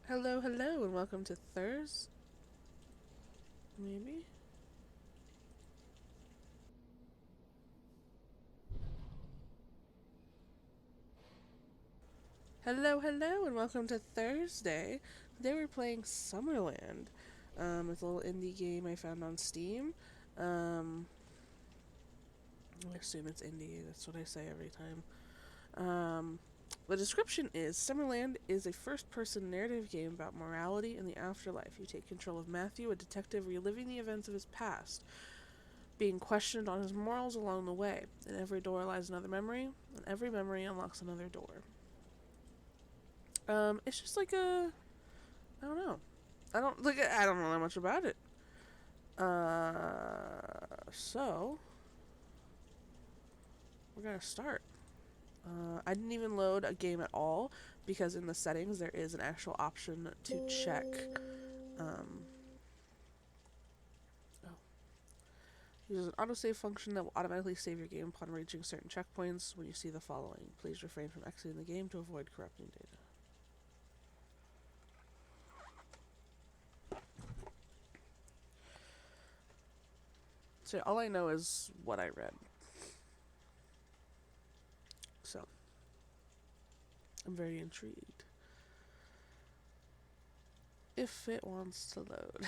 Hello, hello, and welcome to Thursday. Maybe? Hello, hello, and welcome to Thursday. Today we're playing Summerland. It's a little indie game I found on Steam. Um, I assume it's indie, that's what I say every time. Um, the description is Summerland is a first person narrative game about morality and the afterlife. You take control of Matthew, a detective reliving the events of his past, being questioned on his morals along the way. In every door lies another memory, and every memory unlocks another door. It's just like I don't know. I don't know that much about it. So we're gonna start. I didn't even load a game at all because in the settings there is an actual option to check. Um, oh, Uses an autosave function that will automatically save your game upon reaching certain checkpoints. When you see the following, please refrain from exiting the game to avoid corrupting data. So all I know is what I read. So I'm very intrigued. If it wants to load.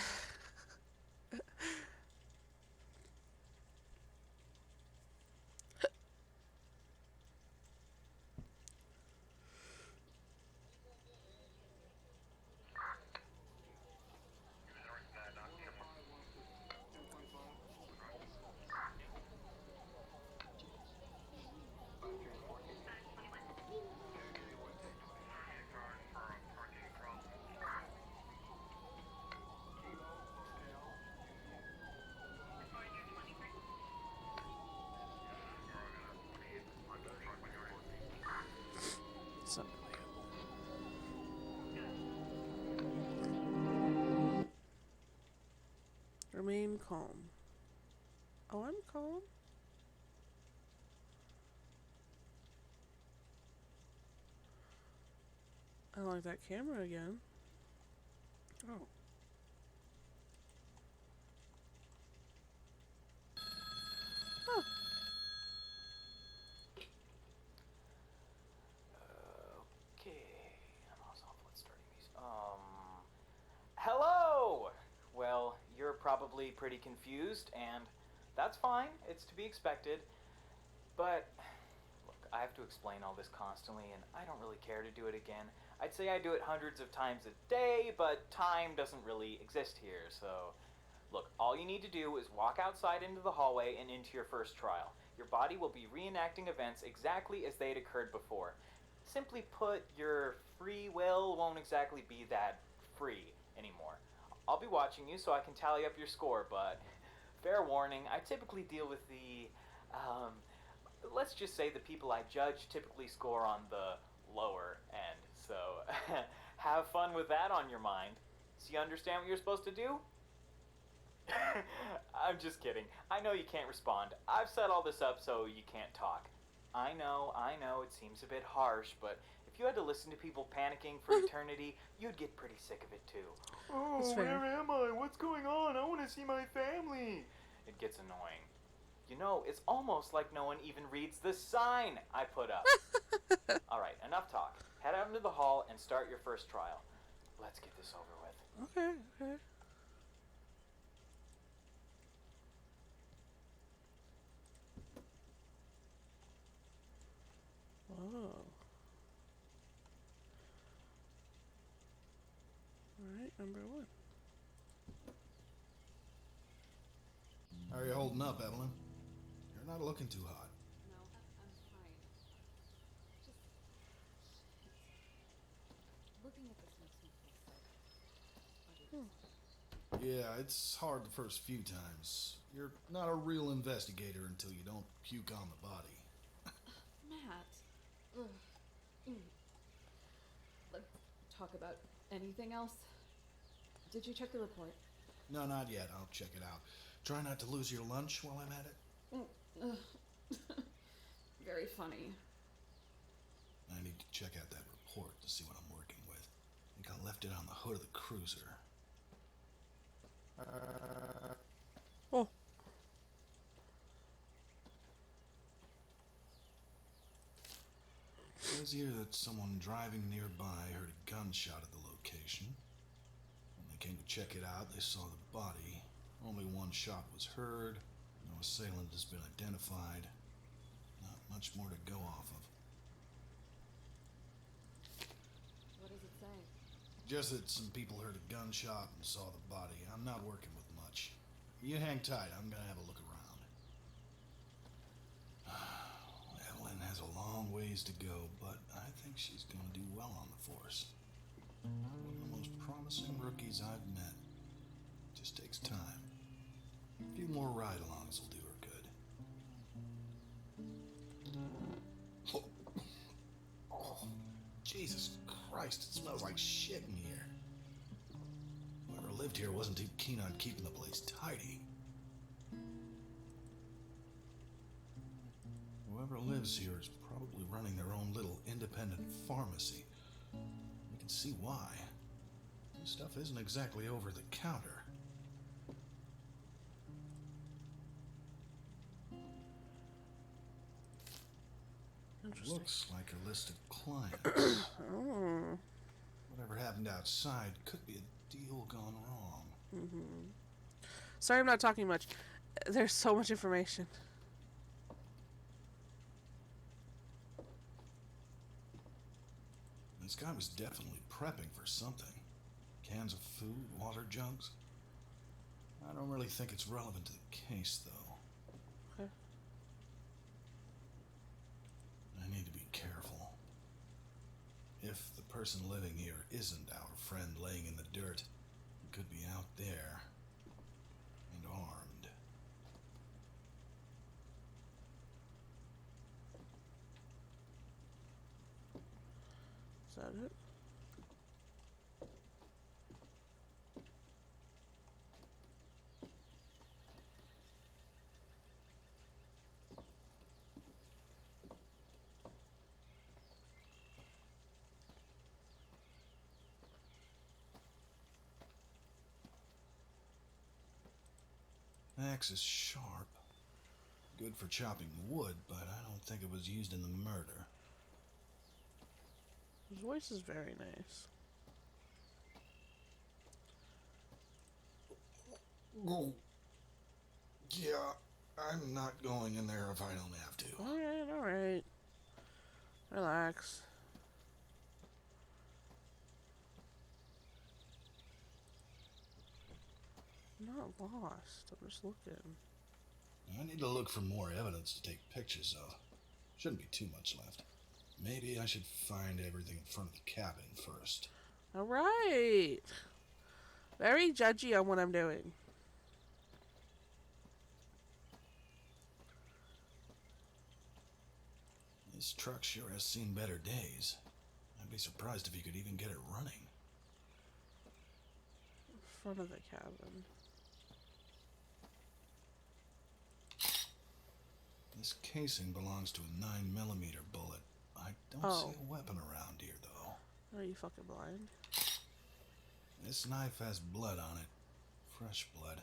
Summerland. Remain calm. Oh, I'm calm. I don't like that camera again. Oh. Oh. Okay, I'm also off with starting these. Hello! Well, you're probably pretty confused, and that's fine. It's to be expected. But, look, I have to explain all this constantly, and I don't really care to do it again. I'd say I do it hundreds of times a day, but time doesn't really exist here, so. Look, all you need to do is walk outside into the hallway and into your first trial. Your body will be reenacting events exactly as they'd occurred before. Simply put, your free will won't exactly be that free anymore. I'll be watching you so I can tally up your score, but fair warning, I typically deal with um, let's just say the people I judge typically score on the lower end. So have fun with that on your mind. So you understand what you're supposed to do? I'm just kidding. I know you can't respond. I've set all this up so you can't talk. I know, it seems a bit harsh, but if you had to listen to people panicking for eternity, you'd get pretty sick of it too. That's Oh, fair. where am I? What's going on? I want to see my family. It gets annoying. You know, it's almost like no one even reads the sign I put up. Alright, enough talk. Head out into the hall and start your first trial. Let's get this over with. Okay, okay. Oh. Alright, number one. How are you holding up, Evelyn? You're not looking too hot. No, I'm fine. Just looking at this makes me feel sick. Yeah, it's hard the first few times. You're not a real investigator until you don't puke on the body. Matt. Ugh. Mm. Let's talk about anything else. Did you check the report? No, not yet. I'll check it out. Try not to lose your lunch while I'm at it. Very funny. I need to check out that report to see what I'm working with. Think I'll I left it on the hood of the cruiser. Oh. It says here that someone driving nearby heard a gunshot at the location. When they came to check it out, they saw the body. Only one shot was heard. No assailant has been identified. Not much more to go off of. What does it say? Just that some people heard a gunshot and saw the body. I'm not working with much. You hang tight, I'm gonna have a look around. Evelyn has a long ways to go, but I think she's gonna do well on the force. One of the most promising rookies I've met. Just takes time. A few more ride-alongs will do her good. Oh, Jesus Christ, it smells like shit in here. Whoever lived here wasn't too keen on keeping the place tidy. Whoever lives here is probably running their own little independent pharmacy. You can see why. This stuff isn't exactly over the counter. Interesting. Looks like a list of clients. Oh. Whatever happened outside could be a deal gone wrong. Sorry I'm not talking much. There's so much information. This guy was definitely prepping for something. Cans of food, water jugs. I don't really think it's relevant to the case, though. Okay. I need to be careful. If the person living here isn't our friend laying in the dirt, he could be out there and armed. Is that it? Axe is sharp. Good for chopping wood, but I don't think it was used in the murder. His voice is very nice. Oh. Yeah, I'm not going in there if I don't have to. Alright. Relax. I'm not lost. I'm just looking. I need to look for more evidence to take pictures of. Shouldn't be too much left. Maybe I should find everything in front of the cabin first. Alright. Very judgy on what I'm doing. This truck sure has seen better days. I'd be surprised if you could even get it running. Front of the cabin. This casing belongs to a 9mm bullet. I don't see a weapon around here, though. Are you fucking blind? This knife has blood on it. Fresh blood.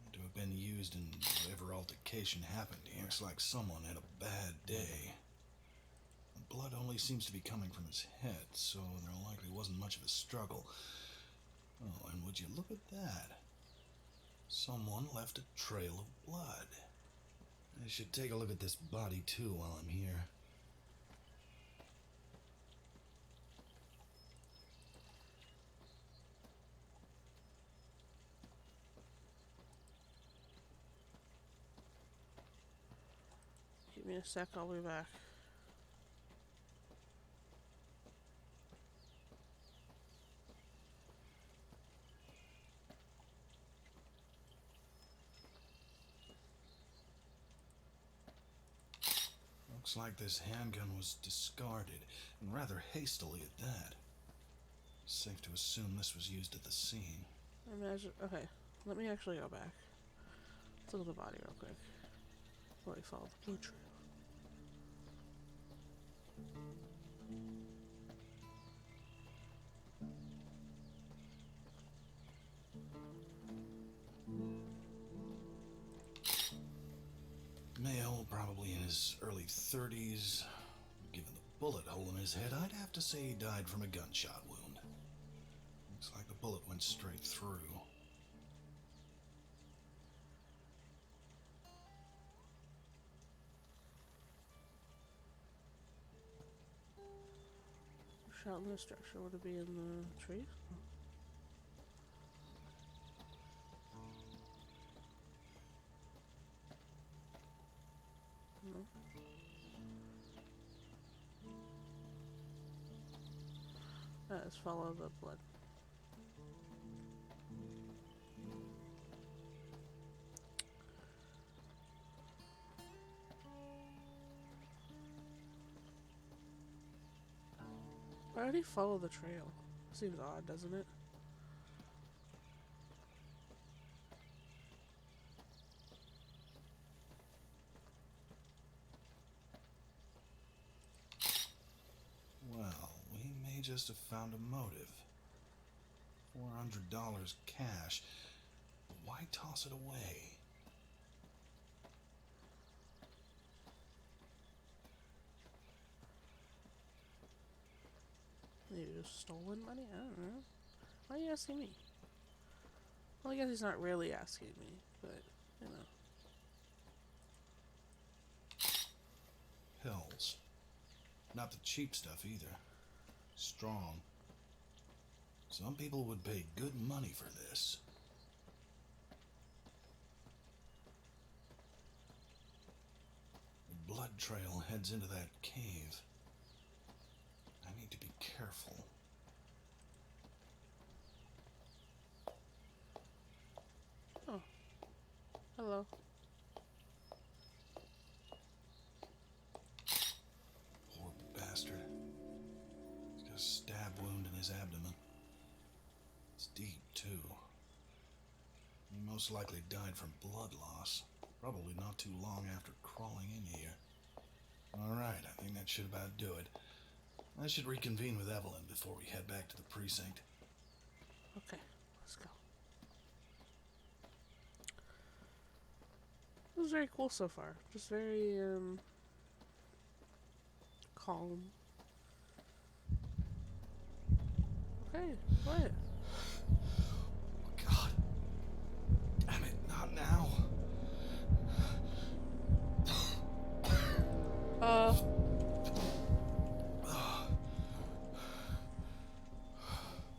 Had to have been used in whatever altercation happened here. Looks like someone had a bad day. The blood only seems to be coming from his head, so there likely wasn't much of a struggle. Oh, and would you look at that? Someone left a trail of blood. I should take a look at this body too while I'm here. Give me a sec, I'll be back. Looks like this handgun was discarded, and rather hastily at that. Safe to assume this was used at the scene. Imagine. Okay, let me actually go back. Let's look at the body real quick. Before we follow the blue trail. probably in his early 30s. Given the bullet hole in his head, I'd have to say he died from a gunshot wound. Looks like the bullet went straight through. Shot in the structure. Would it be in the trees? No. Let's follow the blood. Why did he follow the trail? Seems odd, doesn't it? Well, we may just have found a motive. $400 cash. Why toss it away? Maybe it was stolen money? I don't know. Why are you asking me? Well, I guess he's not really asking me, but, you know. Pills. Not the cheap stuff either. Strong. Some people would pay good money for this. The blood trail heads into that cave. I need to be careful. Oh. Hello. Poor bastard. He's got a stab wound in his abdomen. It's deep, too. He most likely died from blood loss. Probably not too long after crawling in here. Alright, I think that should about do it. I should reconvene with Evelyn before we head back to the precinct. Okay, let's go. It was very cool so far. Just very, calm. Okay, what? Oh, God. Damn it, not now.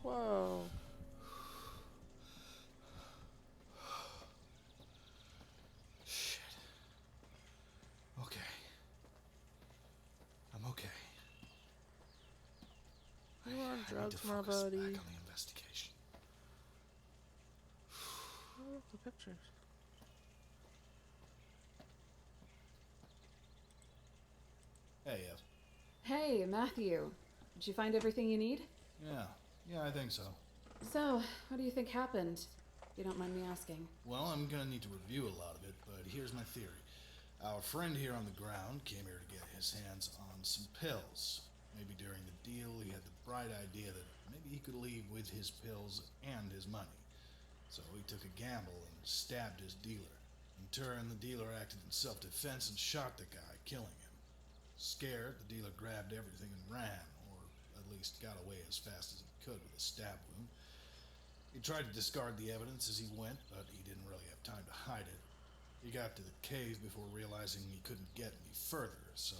Whoa. Shit. Okay. I'm okay. You were on I need to drugs, my focus buddy. back on the investigation. Oh, the pictures. Hey, Ev. Hey, Matthew. Did you find everything you need? Yeah, I think so. So, what do you think happened? If you don't mind me asking. Well, I'm gonna need to review a lot of it, but here's my theory. Our friend here on the ground came here to get his hands on some pills. Maybe during the deal he had the bright idea that maybe he could leave with his pills and his money. So he took a gamble and stabbed his dealer. In turn, the dealer acted in self-defense and shot the guy, killing him. Scared, the dealer grabbed everything and ran, or at least got away as fast as he could with a stab wound. He tried to discard the evidence as he went, but he didn't really have time to hide it. He got to the cave before realizing he couldn't get any further, so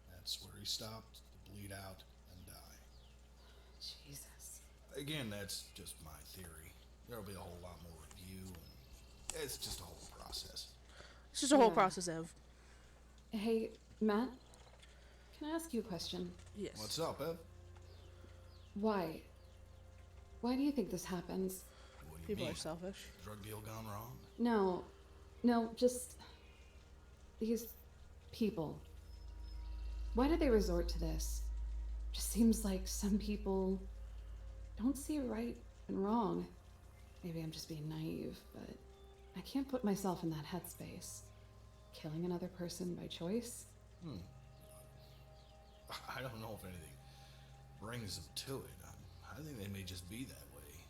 that's where he stopped to bleed out and die. Jesus. Again, that's just my theory. There'll be a whole lot more review, and it's just a whole process. It's just a whole Yeah. process, Ev. Hey, Matt? Can I ask you a question? Yes. What's up, Ev? Why? Why do you think this happens? What do you People mean? are selfish. Drug deal gone wrong? No, just these people. Why do they resort to this? Just seems like some people don't see right and wrong. Maybe I'm just being naive, but I can't put myself in that headspace. Killing another person by choice? I don't know if anything brings them to it. I think they may just be that way.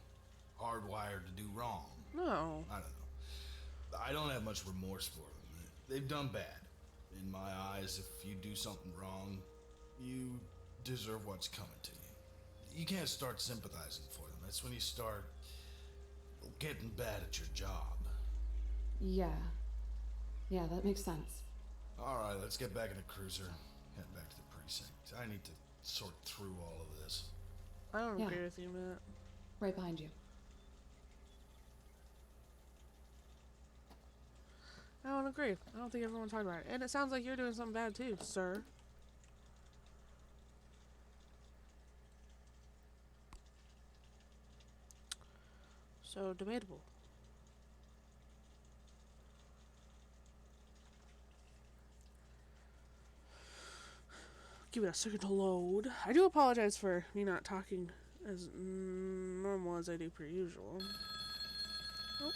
Hardwired to do wrong. No. I don't know. I don't have much remorse for them. They've done bad. In my eyes, if you do something wrong, you deserve what's coming to you. You can't start sympathizing for them. That's when you start getting bad at your job. Yeah. Yeah, that makes sense. Alright, let's get back in the cruiser. Head back to the precinct. I need to sort through all of this. I don't Yeah. agree with you, Matt. Right behind you. I don't agree. I don't think everyone's talking about it. And it sounds like you're doing something bad too, sir. So, debatable. Give it a second to load. I do apologize for me not talking as normal as I do per usual. Oh,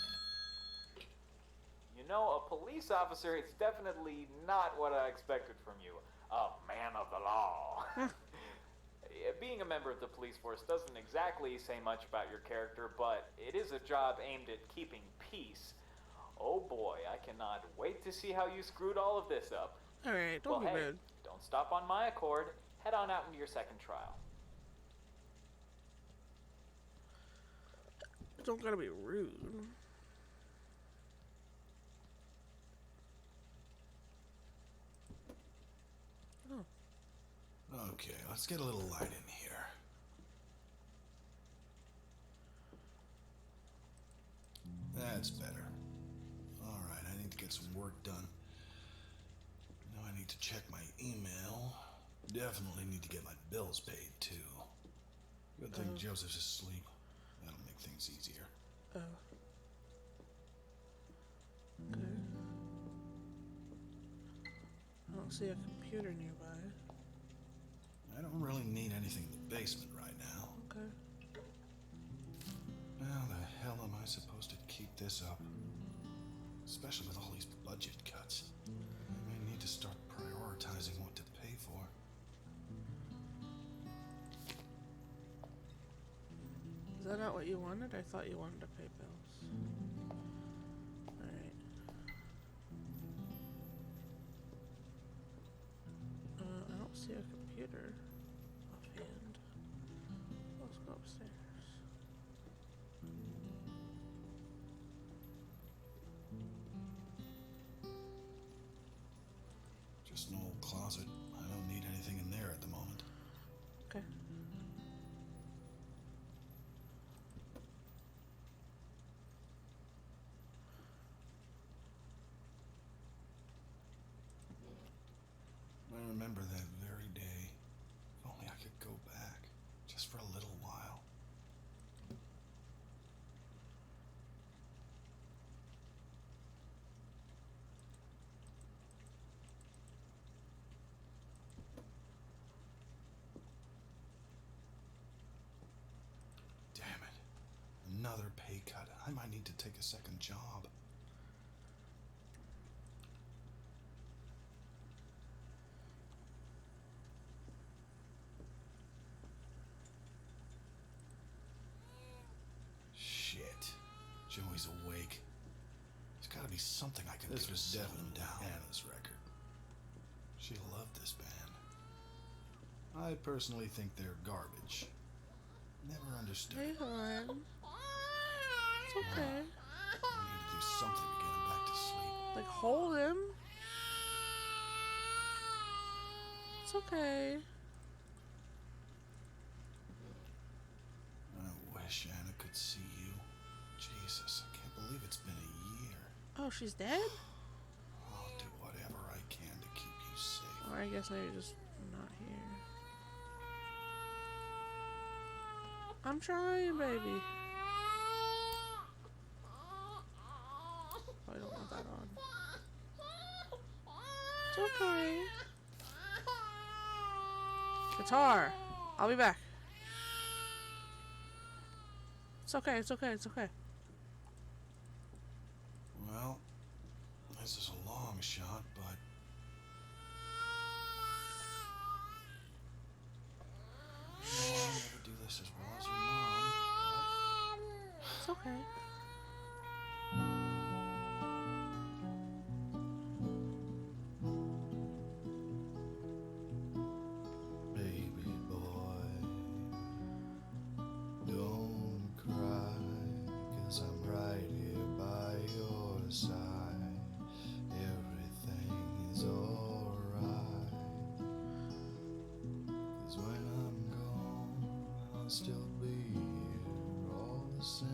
You know, a police officer is definitely not what I expected from you. A man of the law. Being a member of the police force doesn't exactly say much about your character, but it is a job aimed at keeping peace. Oh boy, I cannot wait to see how you screwed all of this up. alright, don't Well, be hey, rude. don't stop on my accord. Head on out into your second trial. Don't gotta be rude. Oh, Okay, let's get a little light in here. That's better. Alright, I need to get some work done. Now I need to check my email. Definitely need to get my bills paid, too. Good thing Joseph's asleep. That'll make things easier. oh. Okay. I don't see a computer nearby. I don't really need anything in the basement right now. Okay. How the hell am I supposed to keep this up? Especially with all these budget cuts. I may need to start prioritizing what to pay for. Is that not what you wanted? I thought you wanted to pay bills. Alright. I don't see a computer offhand. Let's go upstairs. Just an old closet. I don't need anything in there at the moment. Okay. I remember that very day. If only I could go back. Just for a little while. Damn it. Another pay cut. I might need to take a second job. Shit. Joey's awake. There's gotta be something I can do to settle him down. Anna's record. She loved this band. I personally think they're garbage. Never understood. Hey, hon. It's okay. I need to do something to get him back to sleep. Like, hold him. It's okay. I wish Anna could see you. Jesus, I can't believe it's been a year. Oh, she's dead? I'll do whatever I can to keep you safe. Or I guess now you're just not here. I'm trying, baby. Oh, I don't want that on. It's okay. Guitar. I'll be back. It's okay, it's okay, it's okay. Well, this is a long shot, but I'll never do this as well as your mom. It's okay. still be here all the same.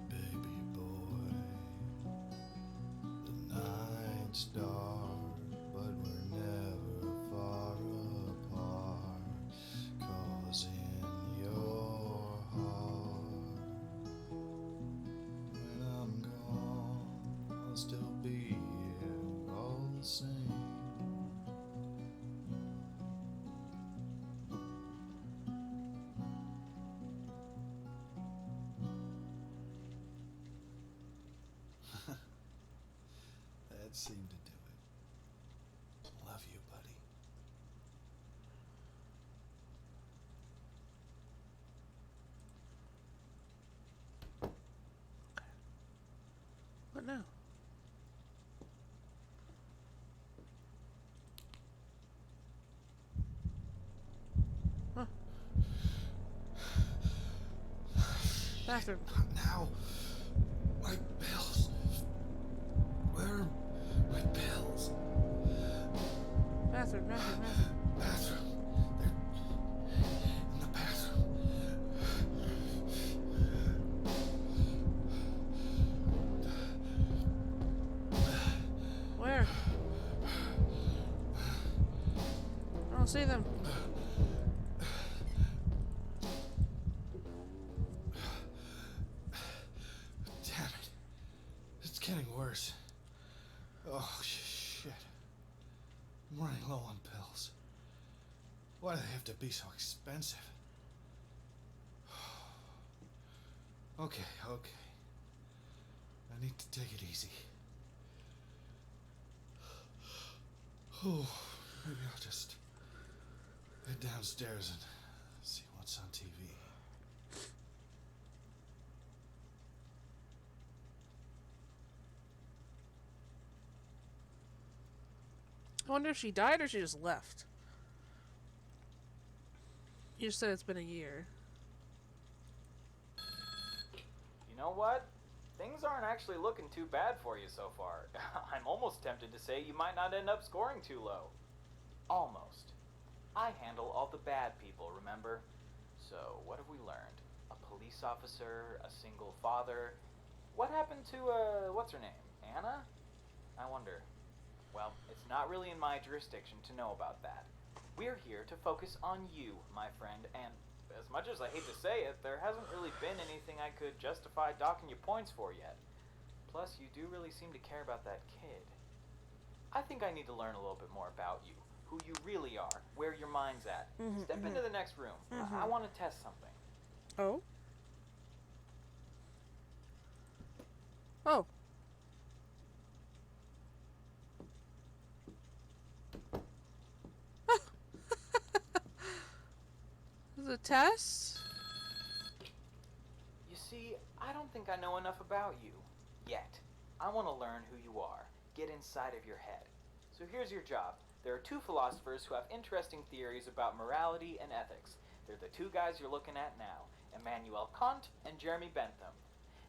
Baby boy, the night's dark, but we're never far apart. 'Cause in your heart, when I'm gone, I'll still be here all the same. That seemed to do it. Love you, buddy. What now? Huh. Bathroom. Not now. My pills. Where are my pills? Bathroom. Bathroom. They're in the bathroom. Where? I don't see them. Damn it. It's getting worse. Oh, shit. I'm running low on pills. Why do they have to be so expensive? Okay. I need to take it easy. Oh, maybe I'll just head downstairs and see what's on TV. I wonder if she died or she just left. You just said it's been a year. You know what? Things aren't actually looking too bad for you so far. I'm almost tempted to say you might not end up scoring too low. Almost. I handle all the bad people, remember? So, what have we learned? A police officer, a single father. What happened to, what's her name? Anna? I wonder. Well, it's not really in my jurisdiction to know about that. We're here to focus on you, my friend, and as much as I hate to say it, there hasn't really been anything I could justify docking you points for yet. Plus, you do really seem to care about that kid. I think I need to learn a little bit more about you, who you really are, where your mind's at. Step into the next room. I want to test something. Oh? Oh. Is it a test? You see, I don't think I know enough about you. Yet. I want to learn who you are. Get inside of your head. So here's your job. There are two philosophers who have interesting theories about morality and ethics. They're the two guys you're looking at now, Immanuel Kant and Jeremy Bentham.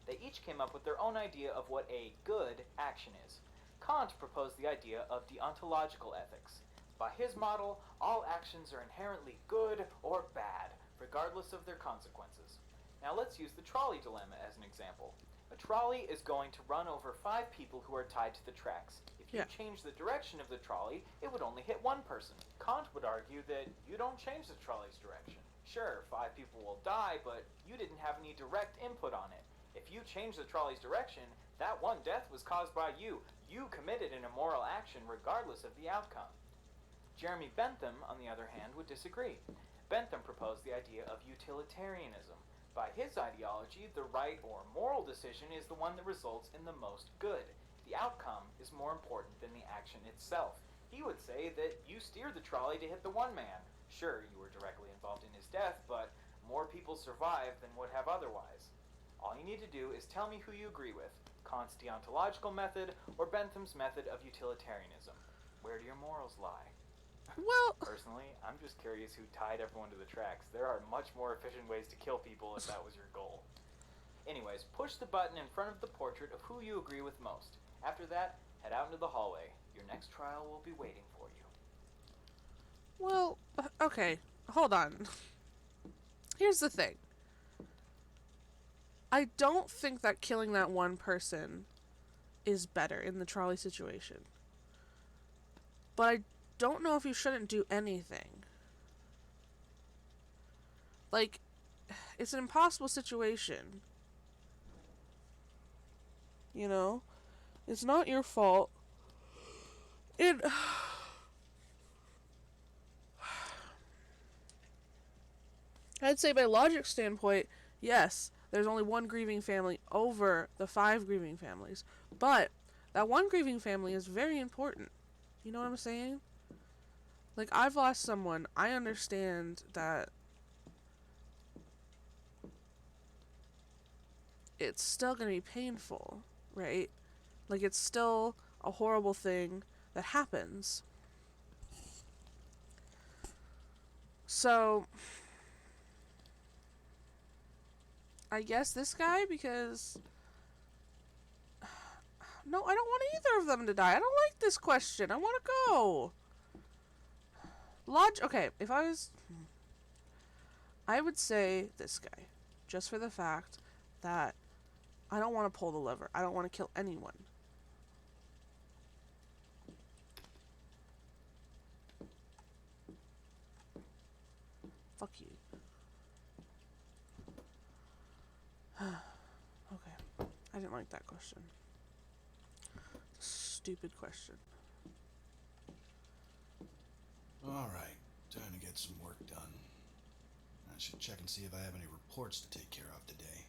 They each came up with their own idea of what a good action is. Kant proposed the idea of deontological ethics. By his model, all actions are inherently good or bad, regardless of their consequences. Now let's use the trolley dilemma as an example. A trolley is going to run over 5 people who are tied to the tracks. If you change the direction of the trolley, it would only hit one person. Kant would argue that you don't change the trolley's direction. Sure, 5 people will die, but you didn't have any direct input on it. If you change the trolley's direction, that one death was caused by you. You committed an immoral action regardless of the outcome. Jeremy Bentham, on the other hand, would disagree. Bentham proposed the idea of utilitarianism. By his ideology, the right or moral decision is the one that results in the most good. The outcome is more important than the action itself. He would say that you steered the trolley to hit the one man. Sure, you were directly involved in his death, but more people survive than would have otherwise. All you need to do is tell me who you agree with, Kant's deontological method or Bentham's method of utilitarianism. Where do your morals lie? Well, Personally, I'm just curious who tied everyone to the tracks. There are much more efficient ways to kill people if that was your goal. Anyways, push the button in front of the portrait of who you agree with most. After that, Head out into the hallway. Your next trial will be waiting for you. Well, okay, hold on. Here's the thing. I don't think that killing that one person is better in the trolley situation. But I don't know if you shouldn't do anything. Like, it's an impossible situation. You know? It's not your fault. It. I'd say, by logic standpoint, yes, there's only one grieving family over the 5 grieving families. But that one grieving family is very important. You know what I'm saying? Like, I've lost someone. I understand that it's still going to be painful, right? Like, it's still a horrible thing that happens. So, I guess this guy, because... No, I don't want either of them to die. I don't like this question. I want to go. Okay, if I was... I would say this guy. Just for the fact that I don't want to pull the lever. I don't want to kill anyone. Fuck you. Okay. I didn't like that question. Stupid question. Alright, time to get some work done. I should check and see if I have any reports to take care of today.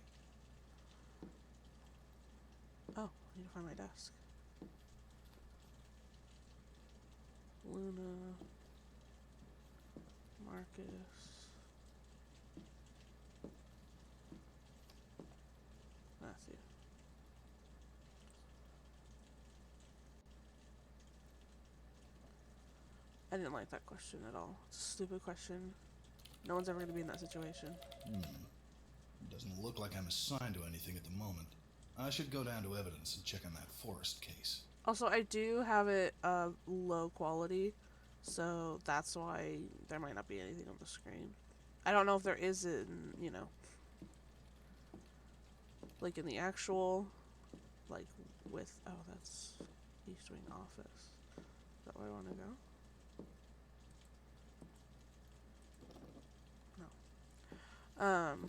Oh, I need to find my desk. Luna. Marcus. Matthew. I didn't like that question at all. It's a stupid question. No one's ever going to be in that situation. Doesn't look like I'm assigned to anything at the moment. I should go down to evidence and check on that Forrest case. Also, I do have it low quality, so that's why there might not be anything on the screen. I don't know if there is in, you know, like in the actual, like with, oh, that's East Wing office. Is that where I want to go? No.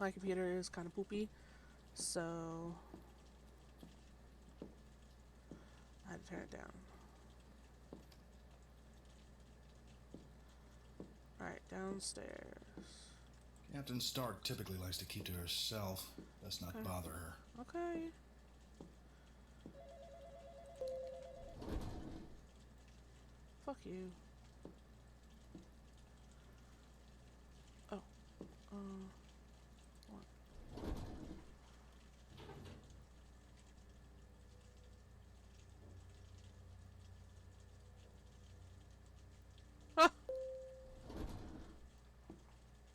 My computer is kind of poopy, so I had to turn it down. Alright, downstairs. Captain Stark typically likes to keep to herself. Best not bother her. Okay. Fuck you. Oh. What? Ah!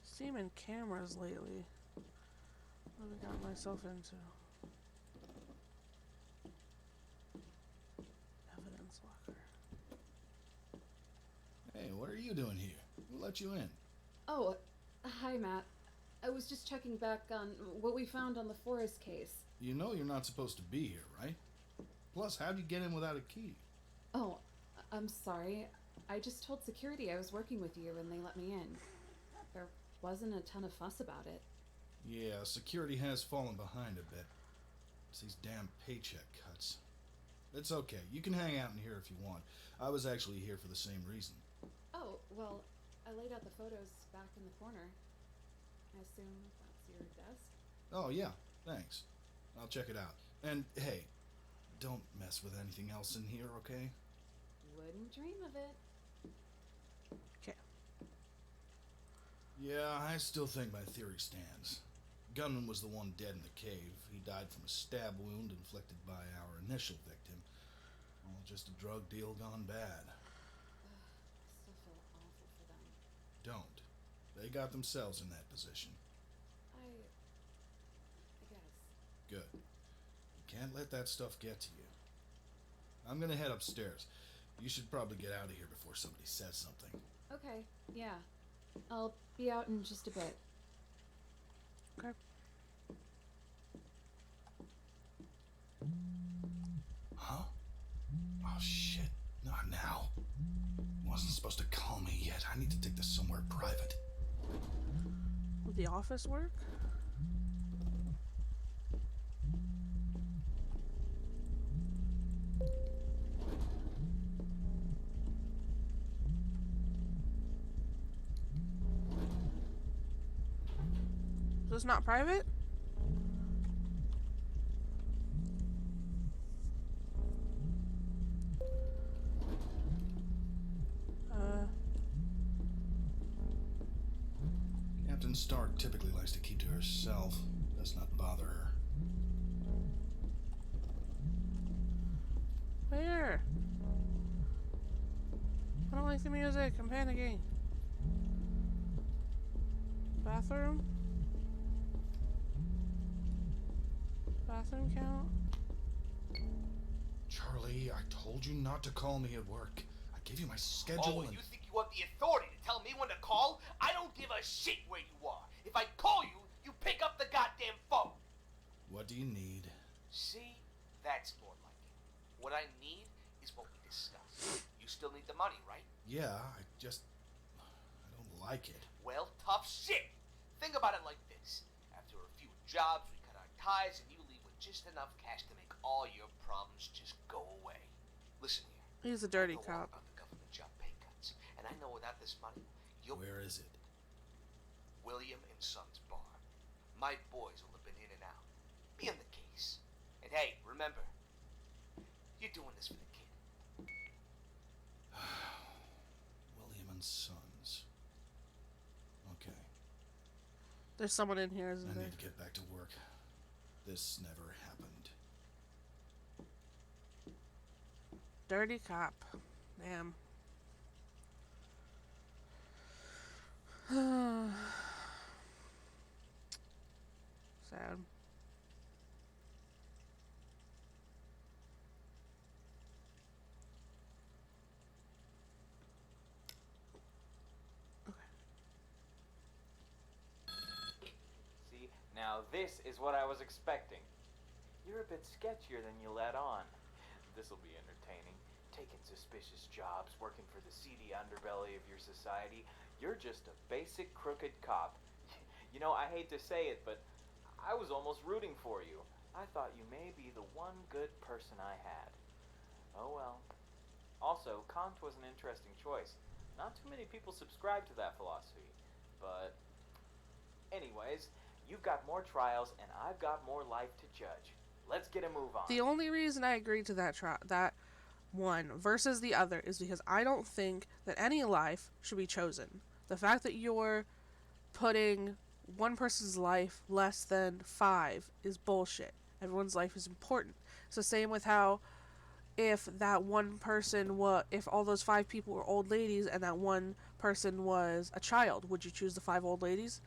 Seeming cameras lately. What have I got myself into? Evidence locker. Hey, what are you doing here? Who let you in? Oh, hi, Matt. I was just checking back on what we found on the Forrest case. You know you're not supposed to be here, right? Plus, how'd you get in without a key? Oh, I'm sorry. I just told security I was working with you and they let me in. There wasn't a ton of fuss about it. Yeah, security has fallen behind a bit. It's these damn paycheck cuts. It's okay. You can hang out in here if you want. I was actually here for the same reason. Oh, well, I laid out the photos back in the corner. I assume that's your desk? Oh, yeah. Thanks. I'll check it out. And, hey, don't mess with anything else in here, okay? Wouldn't dream of it. Okay. Yeah, I still think my theory stands. Gunman was the one dead in the cave. He died from a stab wound inflicted by our initial victim. Well, just a drug deal gone bad. I still feel awful for them. Don't. They got themselves in that position. I guess. Good. You can't let that stuff get to you. I'm gonna head upstairs. You should probably get out of here before somebody says something. Okay, yeah. I'll be out in just a bit. Okay. Huh? Oh shit. Not now. Wasn't supposed to call me yet. I need to take this somewhere private. Would the office work? So it's not private? Captain Stark typically likes to keep to herself. Does not bother her. Where? I don't like the music. I'm panicking. Bathroom? Bathroom count? Charlie, I told you not to call me at work. I gave you my schedule Oh, and you think you have the authority to tell me when to call? I don't give a shit where you are. If I call you, you pick up the goddamn phone. What do you need? See? That's more like it. What I need is what we discussed. You still need the money, right? Yeah, I don't like it. Well, tough shit. Think about it like this. After a few jobs, we cut our ties and you leave with just enough cash to make all your problems just go away. Listen here. He's a dirty I know all cop. about the government job pay cuts, and I know without this money, you'll Where is it? William and Son's bar. My boys will have been in and out. Be on the case. And hey, remember, you're doing this for the kid. William and Sons. Okay. There's someone in here, I isn't there? need to get back to work. This never happened. Dirty cop. Damn. Sad. See, now this is what I was expecting. You're a bit sketchier than you let on. This'll be entertaining. Taking suspicious jobs, working for the seedy underbelly of your society. You're just a basic crooked cop. You know, I hate to say it, but I was almost rooting for you. I thought you may be the one good person I had. Oh well. Also, Kant was an interesting choice. Not too many people subscribe to that philosophy. But anyways, you've got more trials and I've got more life to judge. Let's get a move on. The only reason I agreed to that one versus the other is because I don't think that any life should be chosen. The fact that you're putting one person's life less than 5 is bullshit. Everyone's life is important. It's the same with how if that one person if all those 5 people were old ladies and that one person was a child, would you choose the 5 old ladies?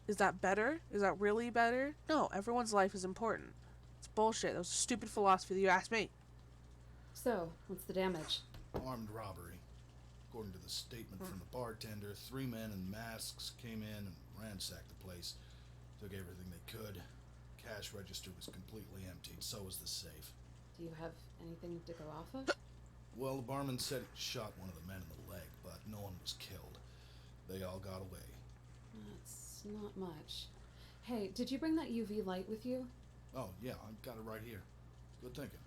Is that better? Is that really better? No, everyone's life is important. It's bullshit. That was a stupid philosophy that you asked me. So, what's the damage? Armed robbery. According to the statement from the bartender, 3 men in masks came in and ransacked the place. Took everything they could. Cash register was completely emptied, so was the safe. Do you have anything to go off of? Well, the barman said he shot one of the men in the leg, but no one was killed. They all got away. That's not much. Hey, did you bring that UV light with you? Oh, yeah, I've got it right here. Good thinking.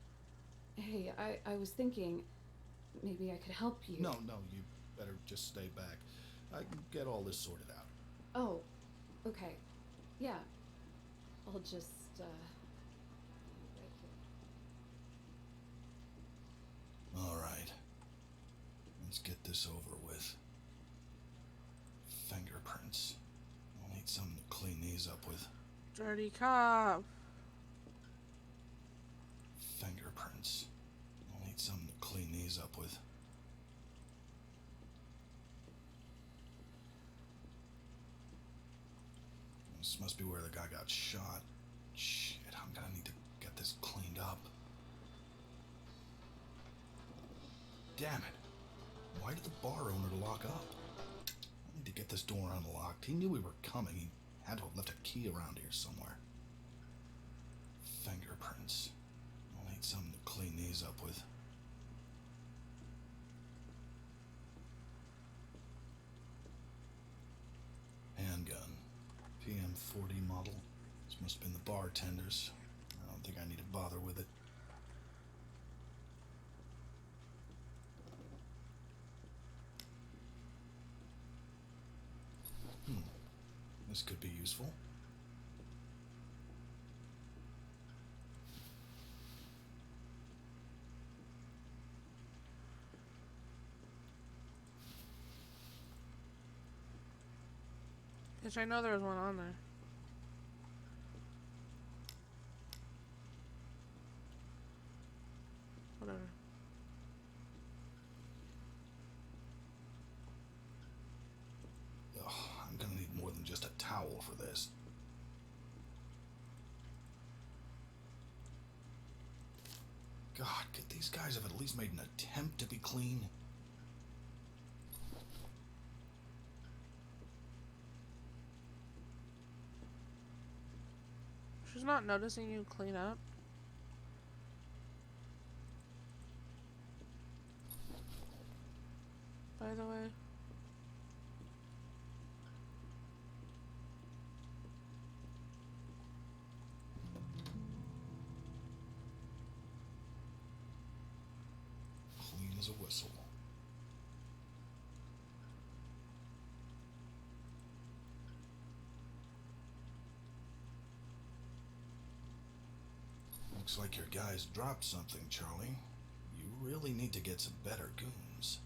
Hey, I was thinking maybe I could help you. No, you better just stay back. I can get all this sorted out. Oh, okay. Yeah. I'll just, right here. All right. Let's get this over with. Fingerprints. I'll need something to clean these up with. Dirty cop. Fingerprints. I'll need something to clean these up with. This must be where the guy got shot. Shit, I'm gonna need to get this cleaned up. Damn it. Why did the bar owner lock up? I need to get this door unlocked. He knew we were coming. He had to have left a key around here somewhere. Fingerprints. I'll need something to clean these up with. Handgun. PM40 model. This must have been the bartender's. I don't think I need to bother with it. This could be useful. Which I know there was one on there. Whatever. Ugh, I'm gonna need more than just a towel for this. God, could these guys have at least made an attempt to be clean? She's not noticing you clean up. By the way. Clean as a whistle. Looks like your guys dropped something, Charlie. You really need to get some better goons.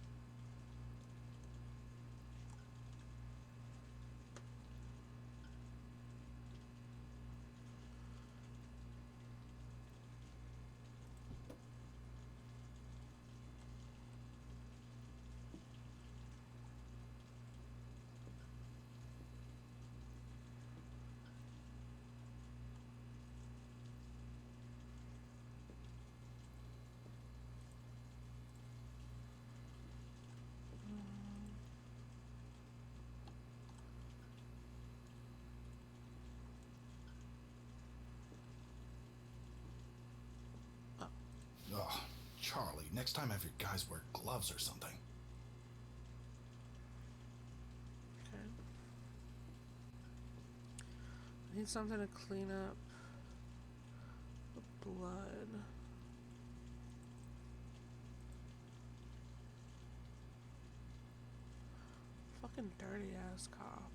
Oh, Charlie, next time have your guys wear gloves or something. Okay. I need something to clean up the blood. Fucking dirty ass cop.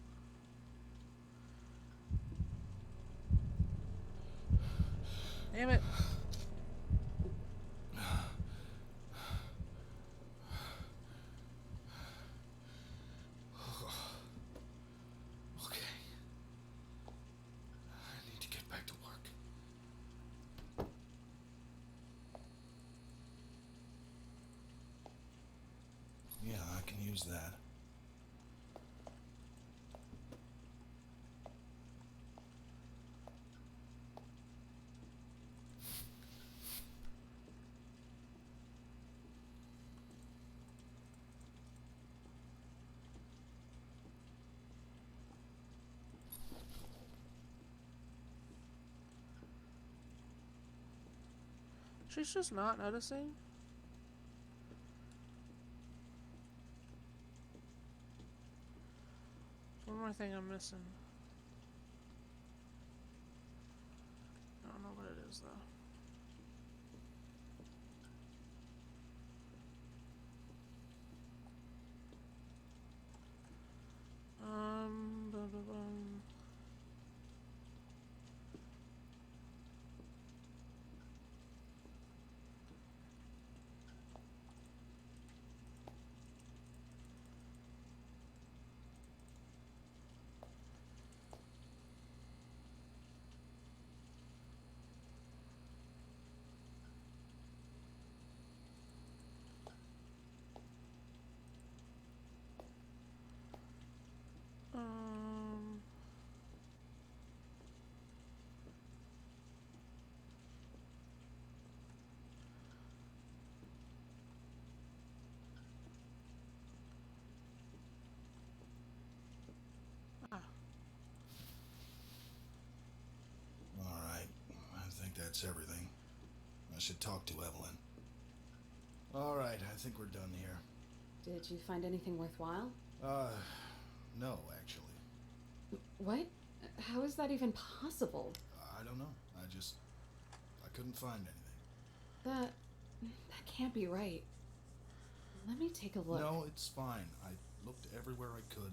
Damn it. Okay. I need to get back to work. Yeah, I can use that. She's just not noticing. One more thing I'm missing. I don't know what it is though. Bum, bum, bum. that's everything. I should talk to Evelyn. Alright, I think we're done here. Did you find anything worthwhile? No, actually. What? How is that even possible? I don't know. I couldn't find anything. That can't be right. Let me take a look. No, it's fine. I looked everywhere I could.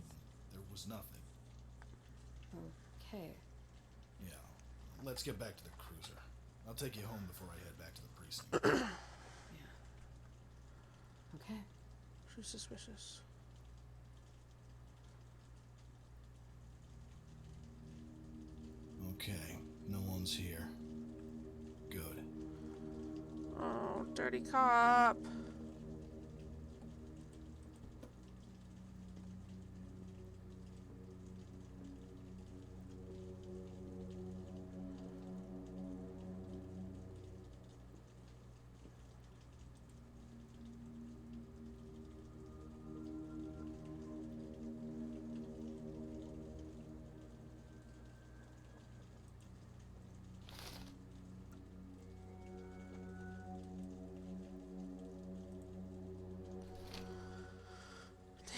There was nothing. Okay. Yeah. Let's get back to the cruiser. I'll take you home before I head back to the precinct. Yeah. Okay. She's suspicious. Okay, no one's here. Good. Oh, dirty cop.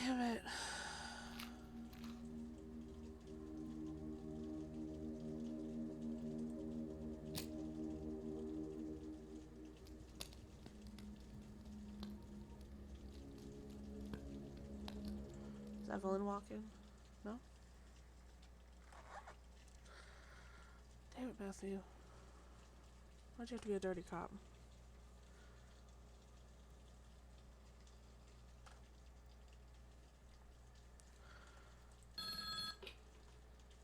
Damn it. Is Evelyn walking? No? Damn it, Matthew. Why'd you have to be a dirty cop?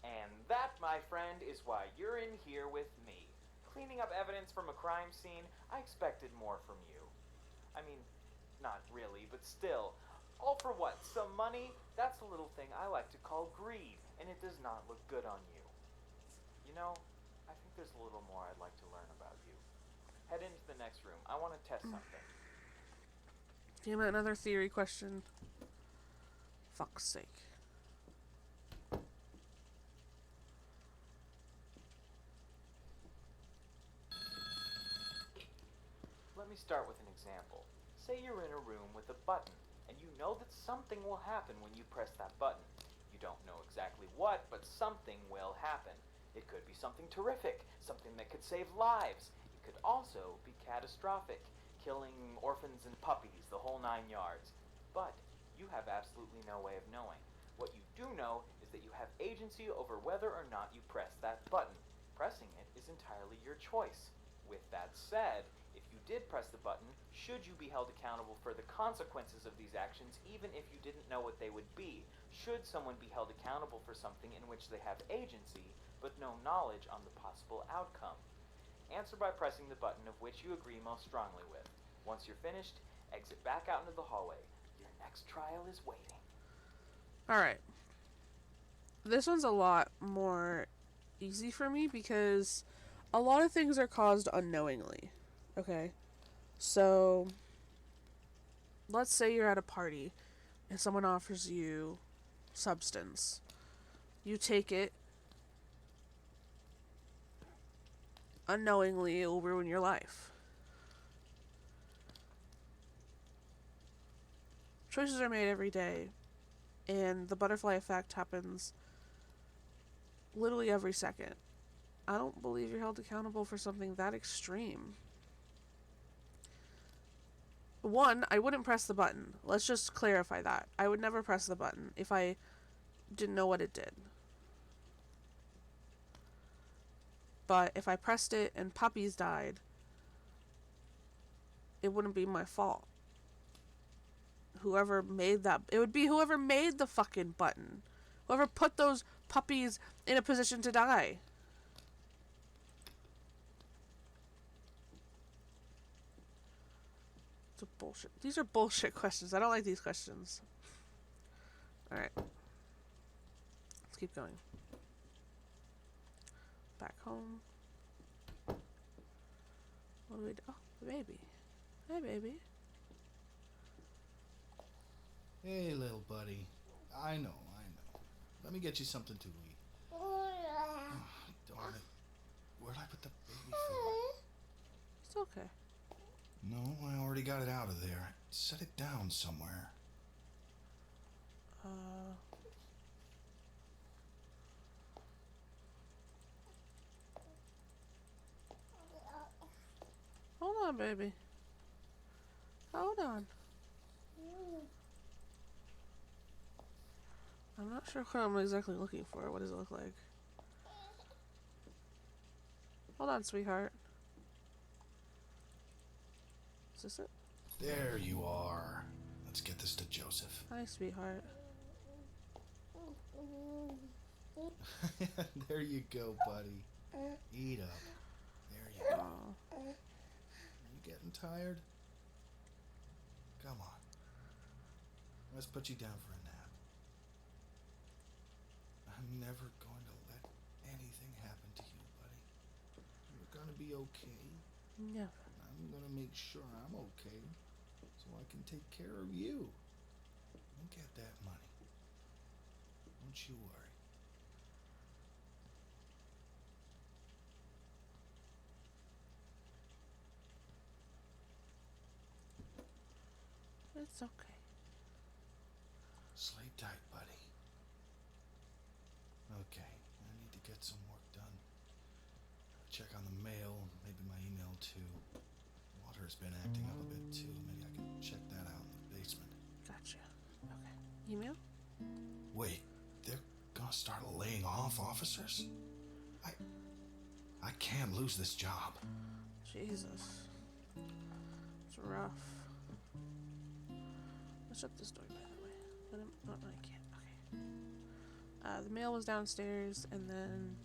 And that, my friend, is why you're in here with me. Cleaning up evidence from a crime scene, I expected more from you. I mean, not really, but still. All for what? Some money? That's a little thing I like to call greed, and it does not look good on you. You know, I think there's a little more I'd like to learn about you. Head into the next room. I want to test something. Damn it, another theory question. Fuck's sake. Let me start with an example. Say you're in a room with a button, and you know that something will happen when you press that button. You don't know exactly what, but something will happen. It could be something terrific, something that could save lives. It could also be catastrophic, killing orphans and puppies, the whole 9 yards. But you have absolutely no way of knowing. What you do know is that you have agency over whether or not you press that button. Pressing it is entirely your choice. With that said, if you did press the button, should you be held accountable for the consequences of these actions even if you didn't know what they would be? Should someone be held accountable for something in which they have agency but no knowledge on the possible outcome? Answer by pressing the button of which you agree most strongly with. Once you're finished, exit back out into the hallway. Your next trial is waiting. Alright. This one's a lot more easy for me because a lot of things are caused unknowingly. Okay? So, let's say you're at a party and someone offers you substance. You take it. Unknowingly, it will ruin your life. Choices are made every day, and the butterfly effect happens literally every second. I don't believe you're held accountable for something that extreme. One, I wouldn't press the button. Let's just clarify that. I would never press the button if I didn't know what it did. But if I pressed it and puppies died, it wouldn't be my fault. Whoever made that, it would be whoever made the fucking button. Whoever put those puppies in a position to die. It's a bullshit. These are bullshit questions. I don't like these questions. Alright. Let's keep going. Back home. What do we do? Oh, the baby. Hey, baby. Hey, little buddy. I know. Let me get you something to eat. Oh, darn it. Where'd I put the baby food? Okay. No, I already got it out of there. Set it down somewhere. Hold on, baby. Hold on. I'm not sure what I'm exactly looking for. What does it look like? Hold on, sweetheart. Is this it? There you are. Let's get this to Joseph. Hi, sweetheart. There you go, buddy. Eat up. There you go. Oh. You getting tired? Come on. Let's put you down for a nap. I'm never going to let anything happen to you, buddy. You're gonna be okay. Never. I'm gonna make sure I'm okay so I can take care of you. We'll get that money. Don't you worry. It's okay. Sleep tight, buddy. Okay, I need to get some work done. Check on the mail, maybe my email too. Water's been acting up a bit too. Maybe I can check that out in the basement. Gotcha. Okay. Email? Wait, they're gonna start laying off officers? I can't lose this job. Jesus. It's rough. Let's shut this door, by the way. No, I can't. Okay. The mail was downstairs, and then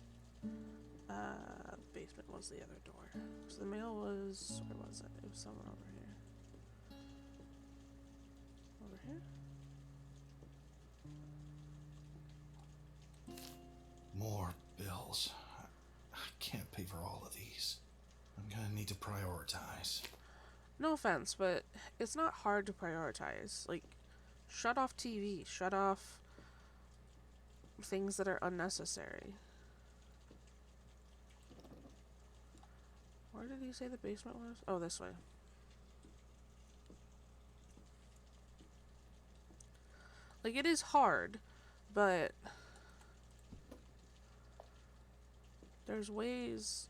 the basement was the other door. So the mail was, where was it? It was somewhere over here. Over here? More bills. I can't pay for all of these. I'm gonna need to prioritize. No offense, but it's not hard to prioritize. Like, shut off TV, shut off things that are unnecessary. Where did he say the basement was? Oh, this way. Like, it is hard, but there's ways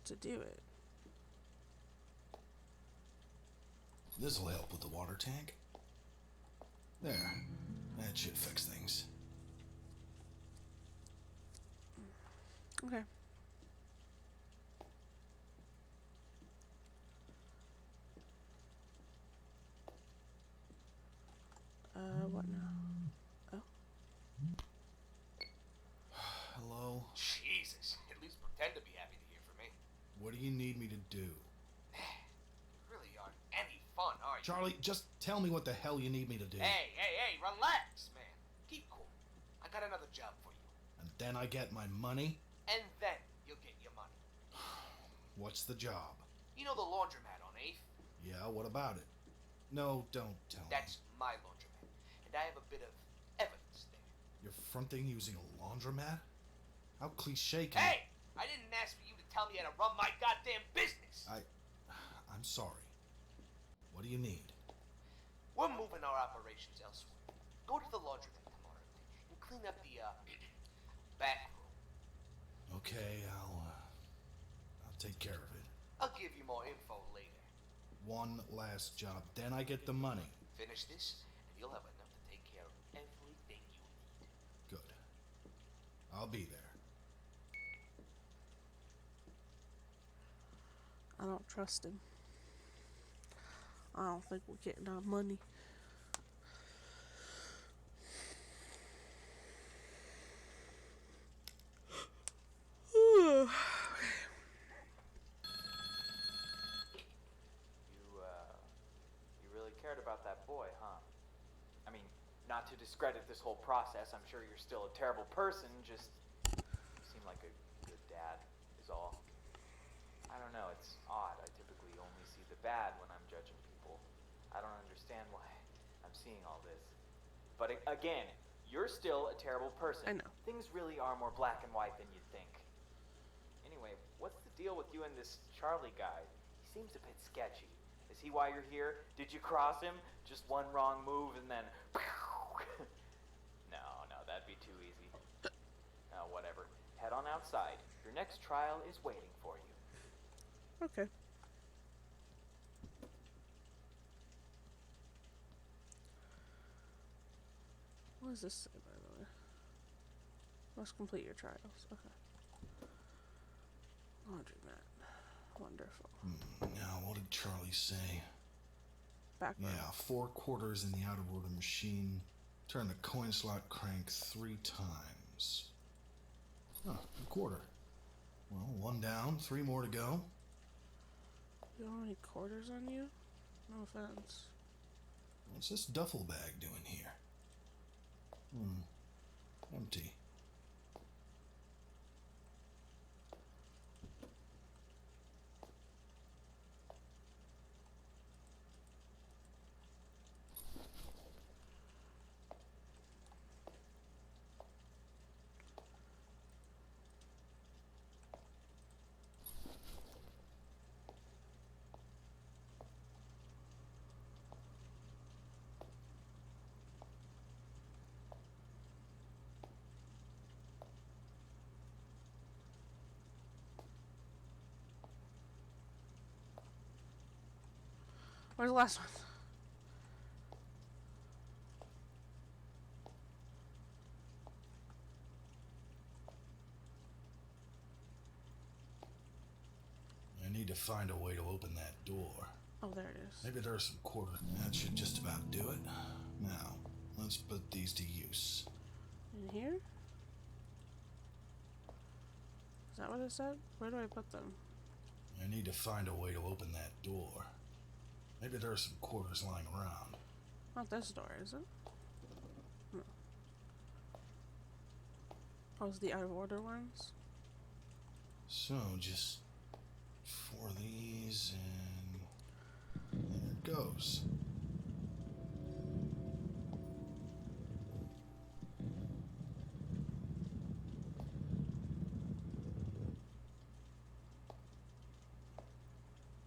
to do it. This'll help with the water tank. There. That should fix things. Okay. What now? Oh. Hello? Jesus, at least pretend to be happy to hear from me. What do you need me to do? You really aren't any fun, are you? Charlie, just tell me what the hell you need me to do. Hey, relax, man. Keep cool. I got another job for you. And then I get my money? And then you'll get your money. What's the job? You know the laundromat on 8th? Yeah, what about it? No, don't tell That's me. my laundromat. And I have a bit of evidence there. You're fronting using a laundromat? How cliche can Hey! I didn't ask for you to tell me how to run my goddamn business! I'm sorry. What do you need? We're moving our operations elsewhere. Go to the laundromat tomorrow and clean up the, back room. Okay, I'll take care of it. I'll give you more info later. One last job, then I get the money. Finish this, and you'll have enough to take care of everything you need. Good. I'll be there. I don't trust him. I don't think we're getting our money. You really cared about that boy, huh? I mean, not to discredit this whole process, I'm sure you're still a terrible person, just you seem like a good dad, is all. I don't know, it's odd. I typically only see the bad when I'm judging people. I don't understand why I'm seeing all this. But again, you're still a terrible person. I know. Things really are more black and white than you'd think. Anyway, what's the deal with you and this Charlie guy? He seems a bit sketchy. Is he why you're here? Did you cross him? Just one wrong move and then... No, that'd be too easy. Whatever. Head on outside. Your next trial is waiting for you. Okay. What does this say, by the way? Must complete your trials. Okay. Laundromat. Wonderful. Now, what did Charlie say? Background. Yeah, 4 quarters in the out-of-order machine. Turn the coin slot crank 3 times. Oh, a quarter. Well, 1 down, 3 more to go. You don't have any quarters on you? No offense. What's this duffel bag doing here? Empty. Where's the last one? I need to find a way to open that door. Oh, there it is. Maybe there are some quarters. That should just about do it. Now, let's put these to use. In here? Is that what it said? Where do I put them? I need to find a way to open that door. Maybe there are some quarters lying around. Not this door, is it? No. Oh, it's the out of order ones? So, just 4 of these, and there it goes.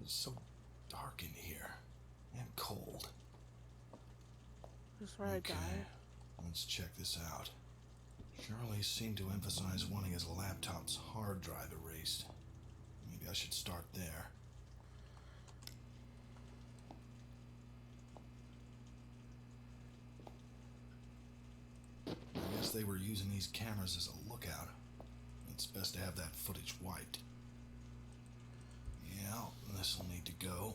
It's so dark in here, and cold. Just where I die. Let's check this out. Charlie seemed to emphasize wanting his laptop's hard drive erased. Maybe I should start there. I guess they were using these cameras as a lookout. It's best to have that footage wiped. Yeah, this'll need to go.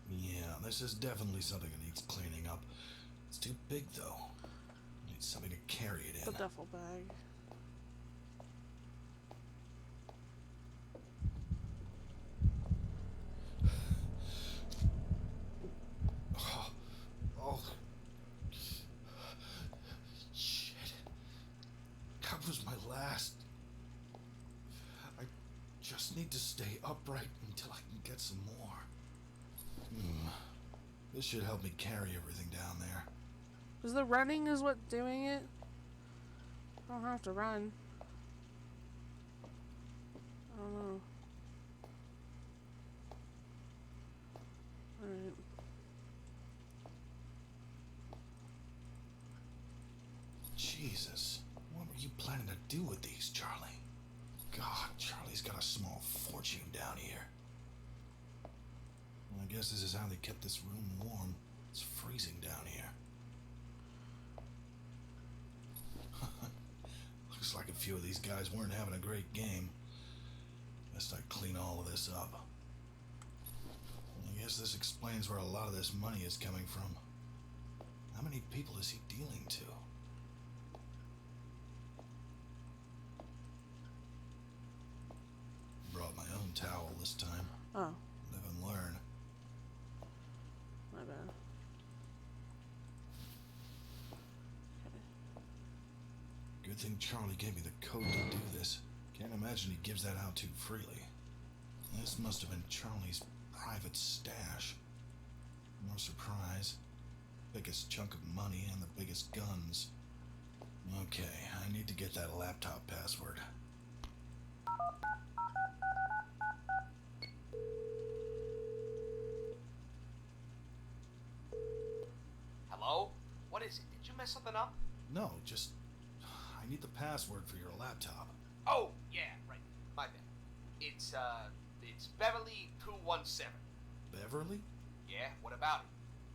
Yeah, this is definitely something that needs cleaning up. It's too big, though. Need something to carry it The in. duffel bag. Oh. Shit. That was my last. I just need to stay upright until I can get some more. This should help me carry everything down there. Is the running is what doing it? I don't have to run. I don't know. Alright. Jesus. What were you planning to do with these, Charlie? God, Charlie's got a small fortune down here. Well, I guess this is how they kept this room warm. It's freezing down here. Looks like a few of these guys weren't having a great game. Best I clean all of this up. I guess this explains where a lot of this money is coming from. How many people is he dealing to? Brought my own towel this time. Oh, Live and learn. my bad. Good thing Charlie gave me the code to do this. Can't imagine he gives that out too freely. This must have been Charlie's private stash. No surprise. Biggest chunk of money and the biggest guns. Okay, I need to get that laptop password. mess something up? No, just I need the password for your laptop. Oh, yeah, right. My bad. It's Beverly 217. Beverly? Yeah, what about it?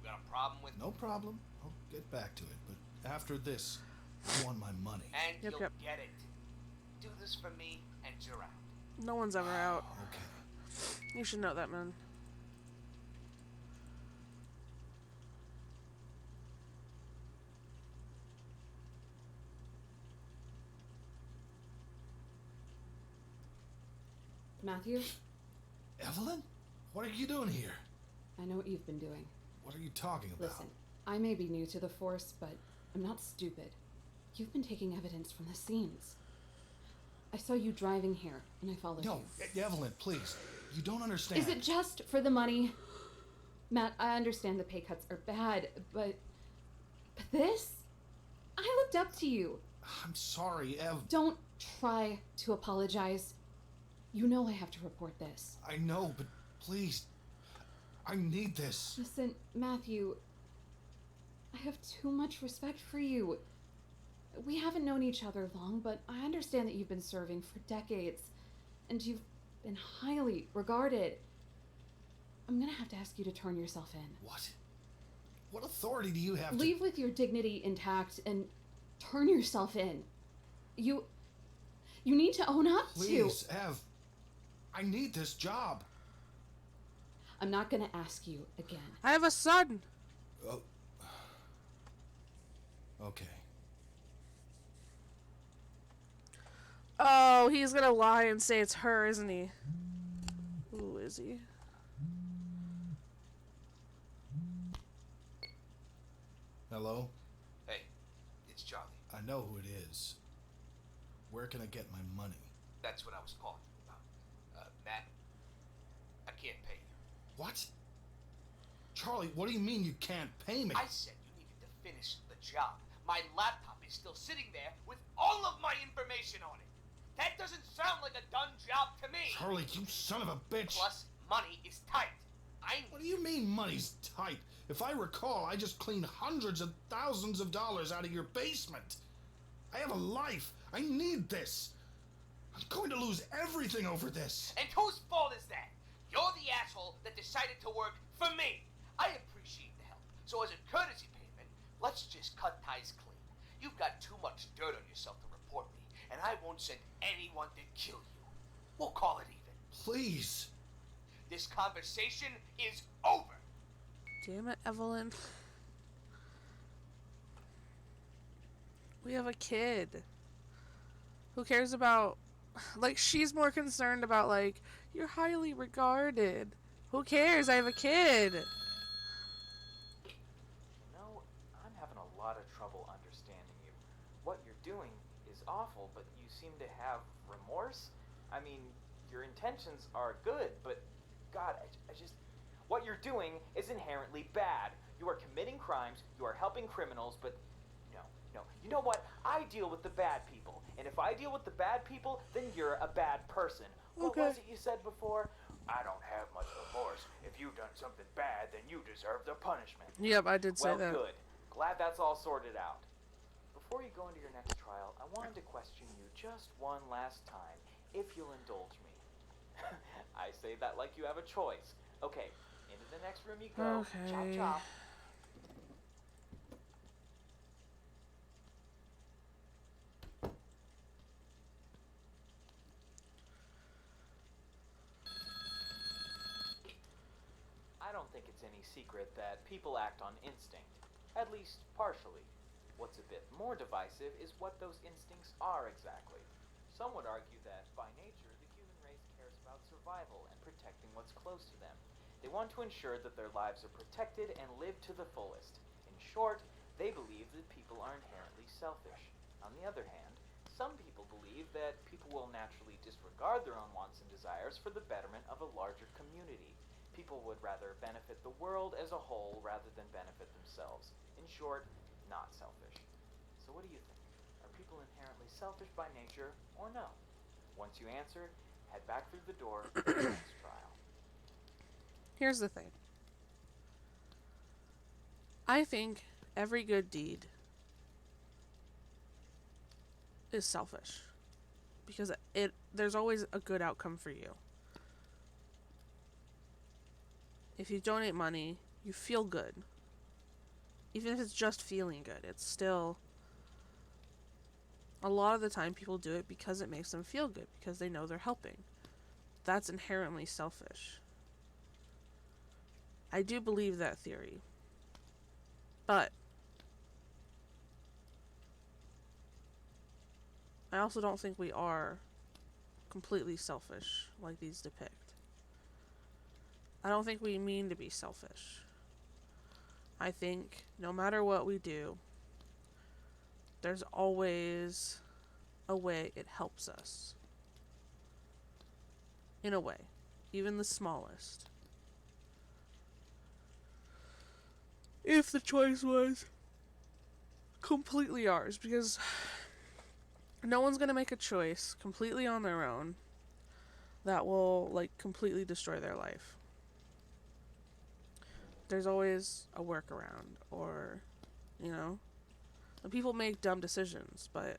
You got a problem with No problem. I'll get back to it, but after this, I want my money. And Yep, you'll yep. get it. Do this for me and you're out. No one's ever out. Okay. You should know that, man. Matthew, Evelyn? What are you doing here? I know what you've been doing. What are you talking about? Listen, I may be new to the Force, but I'm not stupid. You've been taking evidence from the scenes. I saw you driving here, and I followed No, you. Evelyn, please. You don't understand. Is it just for the money? Matt, I understand the pay cuts are bad, but this? I looked up to you. I'm sorry, Ev. Don't try to apologize. You know I have to report this. I know, but please. I need this. Listen, Matthew, I have too much respect for you. We haven't known each other long, but I understand that you've been serving for decades, and you've been highly regarded. I'm gonna have to ask you to turn yourself in. What? What authority do you have to... Leave with your dignity intact and turn yourself in. You need to own up to... Please, Ev. I need this job. I'm not gonna ask you again. I have a son. Oh. Okay. Oh, he's gonna lie and say it's her, isn't he? Who is he? Hello? Hey, it's Charlie. I know who it is. Where can I get my money? That's what I was calling you about. Matt, I can't pay you. What? Charlie, what do you mean you can't pay me? I said you needed to finish the job. My laptop is still sitting there with all of my information on it. That doesn't sound like a done job to me. Charlie, you son of a bitch. Plus, money is tight. What do you mean money's tight? If I recall, I just cleaned hundreds of thousands of dollars out of your basement. I have a life. I need this. I'm going to lose everything over this. And whose fault is that? You're the asshole that decided to work for me. I appreciate the help. So as a courtesy payment, let's just cut ties clean. You've got too much dirt on yourself to report me, and I won't send anyone to kill you. We'll call it even. Please. This conversation is over. Damn it, Evelyn. We have a kid. Who cares about... Like, she's more concerned about, like, you're highly regarded. Who cares? I have a kid. You know, I'm having a lot of trouble understanding you. What you're doing is awful, but you seem to have remorse? I mean, your intentions are good, but God, I just... What you're doing is inherently bad. You are committing crimes, you are helping criminals, but no. You know what? I deal with the bad people. And if I deal with the bad people, then you're a bad person. What Okay. was it you said before? I don't have much remorse. If you've done something bad, then you deserve the punishment. Yep, I did say Well, that. good. Glad that's all sorted out. Before you go into your next trial, I wanted to question you just one last time, if you'll indulge me. I say that like you have a choice. Okay, into the next room you go. Chop Okay. chop. I don't think it's any secret that people act on instinct, at least partially. What's a bit more divisive is what those instincts are exactly. Some would argue that, by nature, the human race cares about survival and protecting what's close to them. They want to ensure that their lives are protected and lived to the fullest. In short, they believe that people are inherently selfish. On the other hand, some people believe that people will naturally disregard their own wants and desires for the betterment of a larger community. People would rather benefit the world as a whole rather than benefit themselves. In short, not selfish. So what do you think? Are people inherently selfish by nature or no? Once you answer, head back through the door to the next trial. Here's the thing. I think every good deed is selfish. Because there's always a good outcome for you. If you donate money, you feel good. Even if it's just feeling good, it's still... A lot of the time people do it because it makes them feel good, because they know they're helping. That's inherently selfish. I do believe that theory. But I also don't think we are completely selfish like these depict. I don't think we mean to be selfish. I think no matter what we do, there's always a way it helps us. In a way. Even the smallest. If the choice was completely ours, because no one's going to make a choice completely on their own that will, like, completely destroy their life. There's always a workaround, or, you know, and people make dumb decisions, but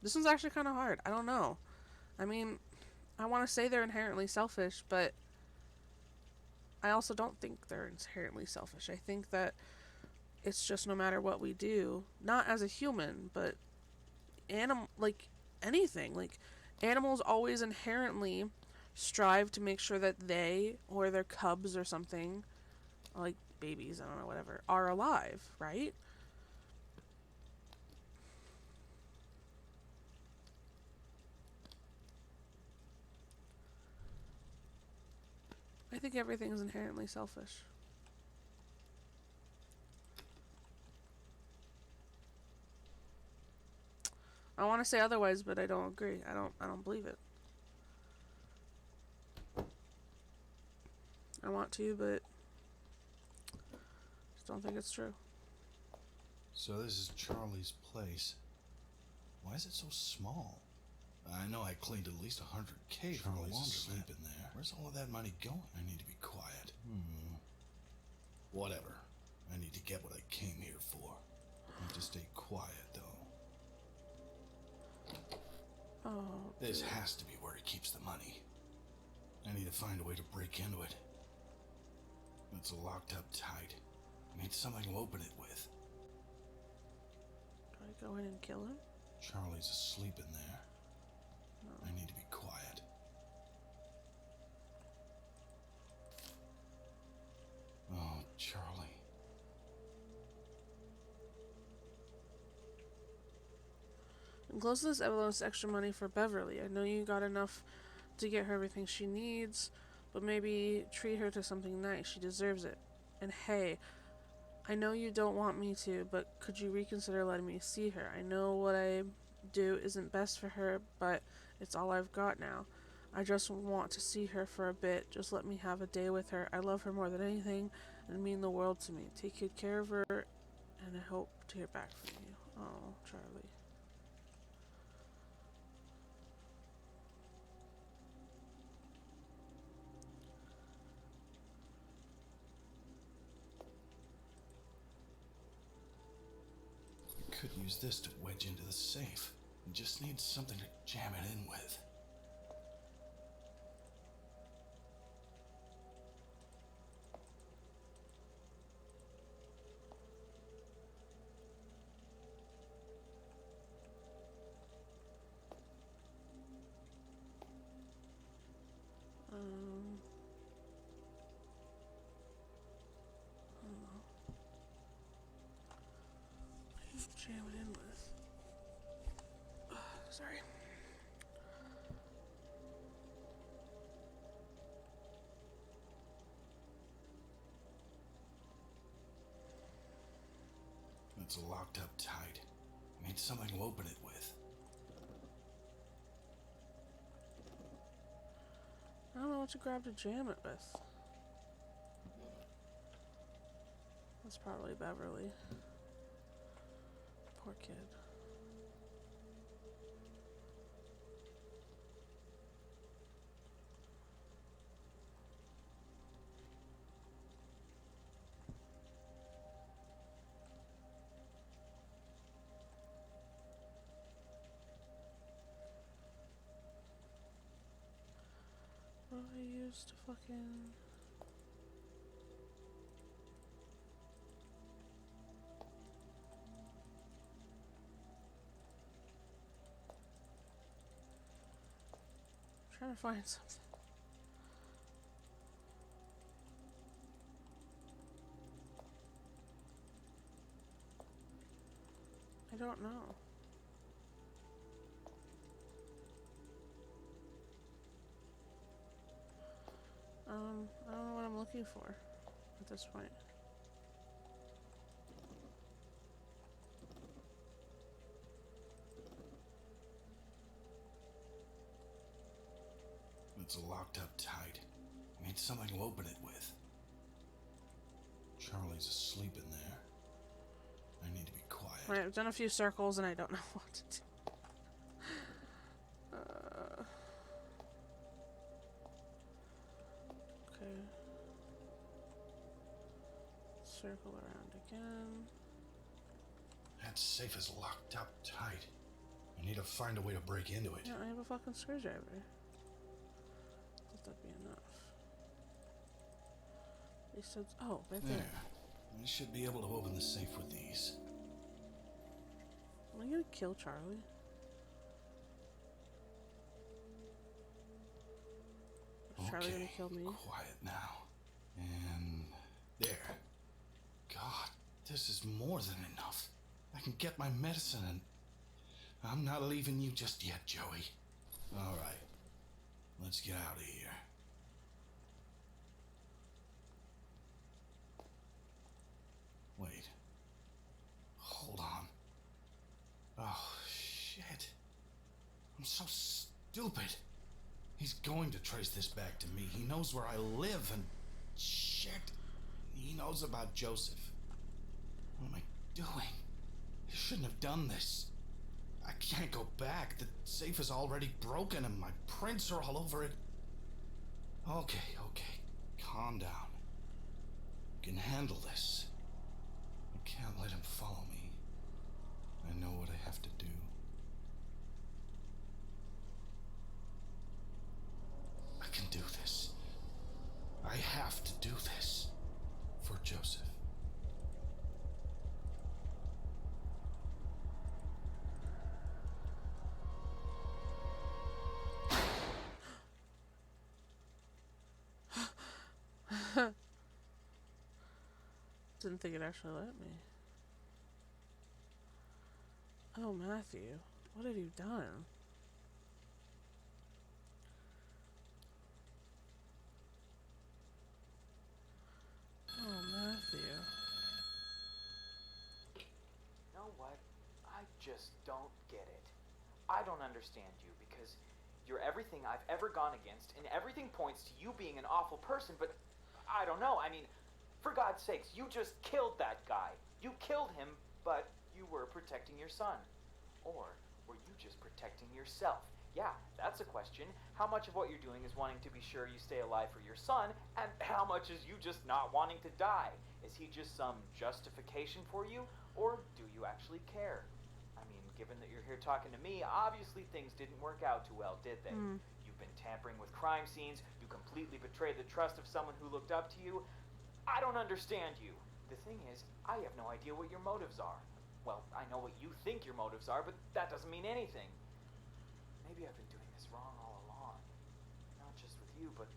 this one's actually kind of hard. I don't know. I mean, I want to say they're inherently selfish, but I also don't think they're inherently selfish. I think that it's just no matter what we do, not as a human, but like anything, like animals always inherently strive to make sure that they or their cubs or something, like babies, I don't know, whatever, are alive, right? I think everything is inherently selfish. I want to say otherwise, but I don't agree. I don't believe it. I want to, but just don't think it's true. So this is Charlie's place. Why is it so small? I know I cleaned at least 100K for a laundromat in there. Where's all of that money going? I need to be quiet. Whatever. I need to get what I came here for. I need to stay quiet, though. Oh, This has to be where he keeps the money. I need to find a way to break into it. It's locked up tight. I need something to open it with. do I go in and kill him? Charlie's asleep in there. No. I need to be quiet. Oh, Charlie. And close to this envelope's extra money for Beverly. I know you got enough to get her everything she needs, but maybe treat her to something nice. She deserves it. And hey, I know you don't want me to, but could you reconsider letting me see her? I know what I do isn't best for her, but it's all I've got now. I just want to see her for a bit. Just let me have a day with her. I love her more than anything and mean the world to me. Take good care of her, and I hope to hear back from you. Oh, Charlie. I could use this to wedge into the safe. I just need something to jam it in with. I don't know. Jam it in with. Sorry. It's locked up tight. I need something to open it with. I don't know what to grab to jam it with. That's probably Beverly. Poor kid. stairs to fucking... I'm trying to find something. I don't know. I don't know what I'm looking for at this point. It's locked up tight. I need something to open it with. Charlie's asleep in there. I need to be quiet. Alright, I've done a few circles and I don't know what to do. Okay. Circle around again. That safe is locked up tight. I need to find a way to break into it. Yeah, I have a fucking screwdriver. Let that be enough. They said, oh, right there. I should be able to open the safe with these. Am I gonna kill Charlie? Is Charlie gonna kill me? Quiet now. And there. God, this is more than enough. I can get my medicine and... I'm not leaving you just yet, Joey. Alright. Let's get out of here. Wait. Hold on. Oh, shit. I'm so stupid. He's going to trace this back to me. He knows where I live and... Shit. He knows about Joseph. What am I doing? I shouldn't have done this. I can't go back. The safe is already broken and my prints are all over it. Okay. Calm down. I can handle this. I can't let him follow me. I know what I have to do. I can do this. I have to do this. For Joseph. Didn't think it actually let me. Oh, Matthew. What have you done? Oh, Matthew. You know what? I just don't get it. I don't understand you because you're everything I've ever gone against, and everything points to you being an awful person, but I don't know. I mean, for God's sakes, you just killed that guy. You killed him, but you were protecting your son. Or were you just protecting yourself? Yeah, that's a question. How much of what you're doing is wanting to be sure you stay alive for your son, and how much is you just not wanting to die? Is he just some justification for you, or do you actually care? I mean, given that you're here talking to me, obviously things didn't work out too well, did they? You've been tampering with crime scenes, you completely betrayed the trust of someone who looked up to you. I don't understand you. The thing is, I have no idea what your motives are. Well, I know what you think your motives are, but that doesn't mean anything. Maybe I've been doing this wrong all along. Not just with you, but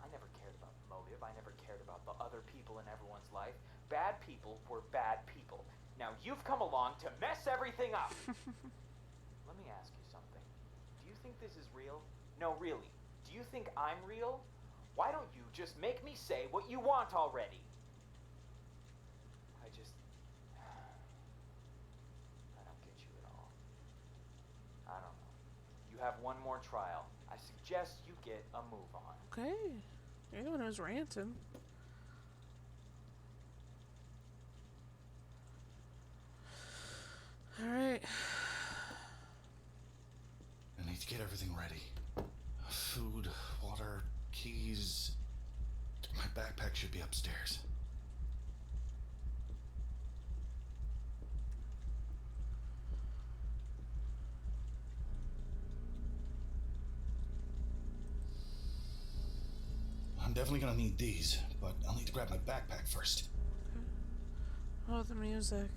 I never cared about motive. I never cared about the other people in everyone's life. Bad people were bad people. Now you've come along to mess everything up. Let me ask you something. Do you think this is real? No, really. Do you think I'm real? Why don't you just make me say what you want already? I don't get you at all. I don't know. You have one more trial. I suggest you get a move on. Okay. You're the one who's ranting. Alright. I need to get everything ready. Food, water, keys. My backpack should be upstairs. definitely gonna need these, but I'll need to grab my backpack first. Oh, the music.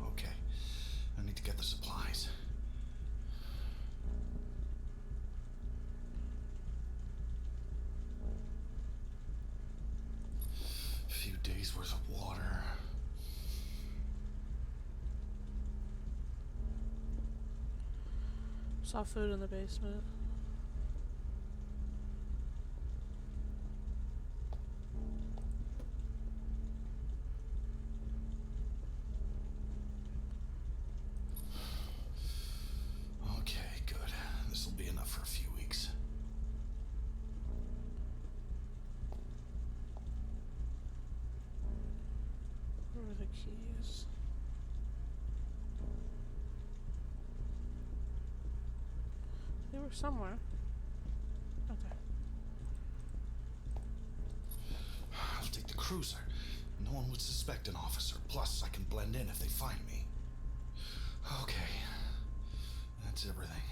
Okay. I need to get the supplies. A few days worth of water. Saw food in the basement. Okay, good. This'll be enough for a few weeks. Where are the keys? They were somewhere. Okay. I'll take the cruiser. No one would suspect an officer. Plus, I can blend in if they find me. Okay. That's everything.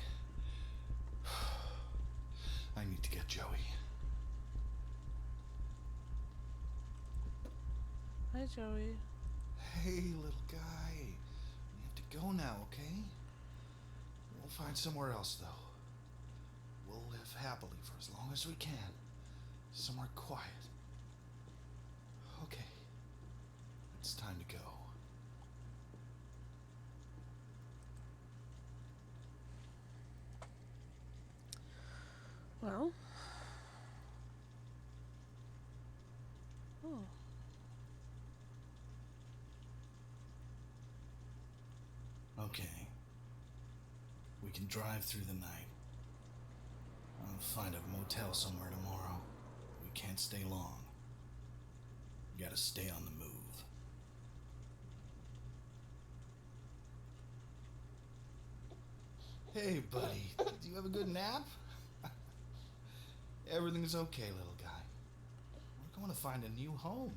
I need to get Joey. Hi, Joey. Hey, little guy. You have to go now, okay? We'll find somewhere else, though. We'll live happily for as long as we can. Somewhere quiet. Okay. It's time to go. Well. Oh. Okay. We can drive through the night. I'll find a motel somewhere tomorrow. We can't stay long. We gotta stay on the move. Hey, buddy. Do you have a good nap? Everything's okay, little guy. We're going to find a new home.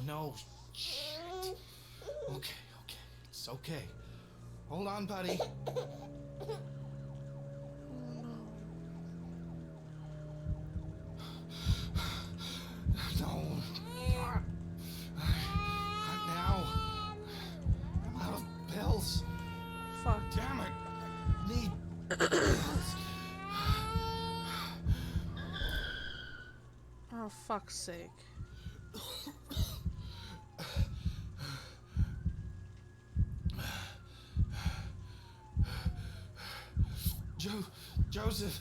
No. Shit. Okay. It's okay. Hold on, buddy. No. Not now. I'm out of pills. Fuck. Damn it. Need pills. Oh, fuck's sake. Joseph.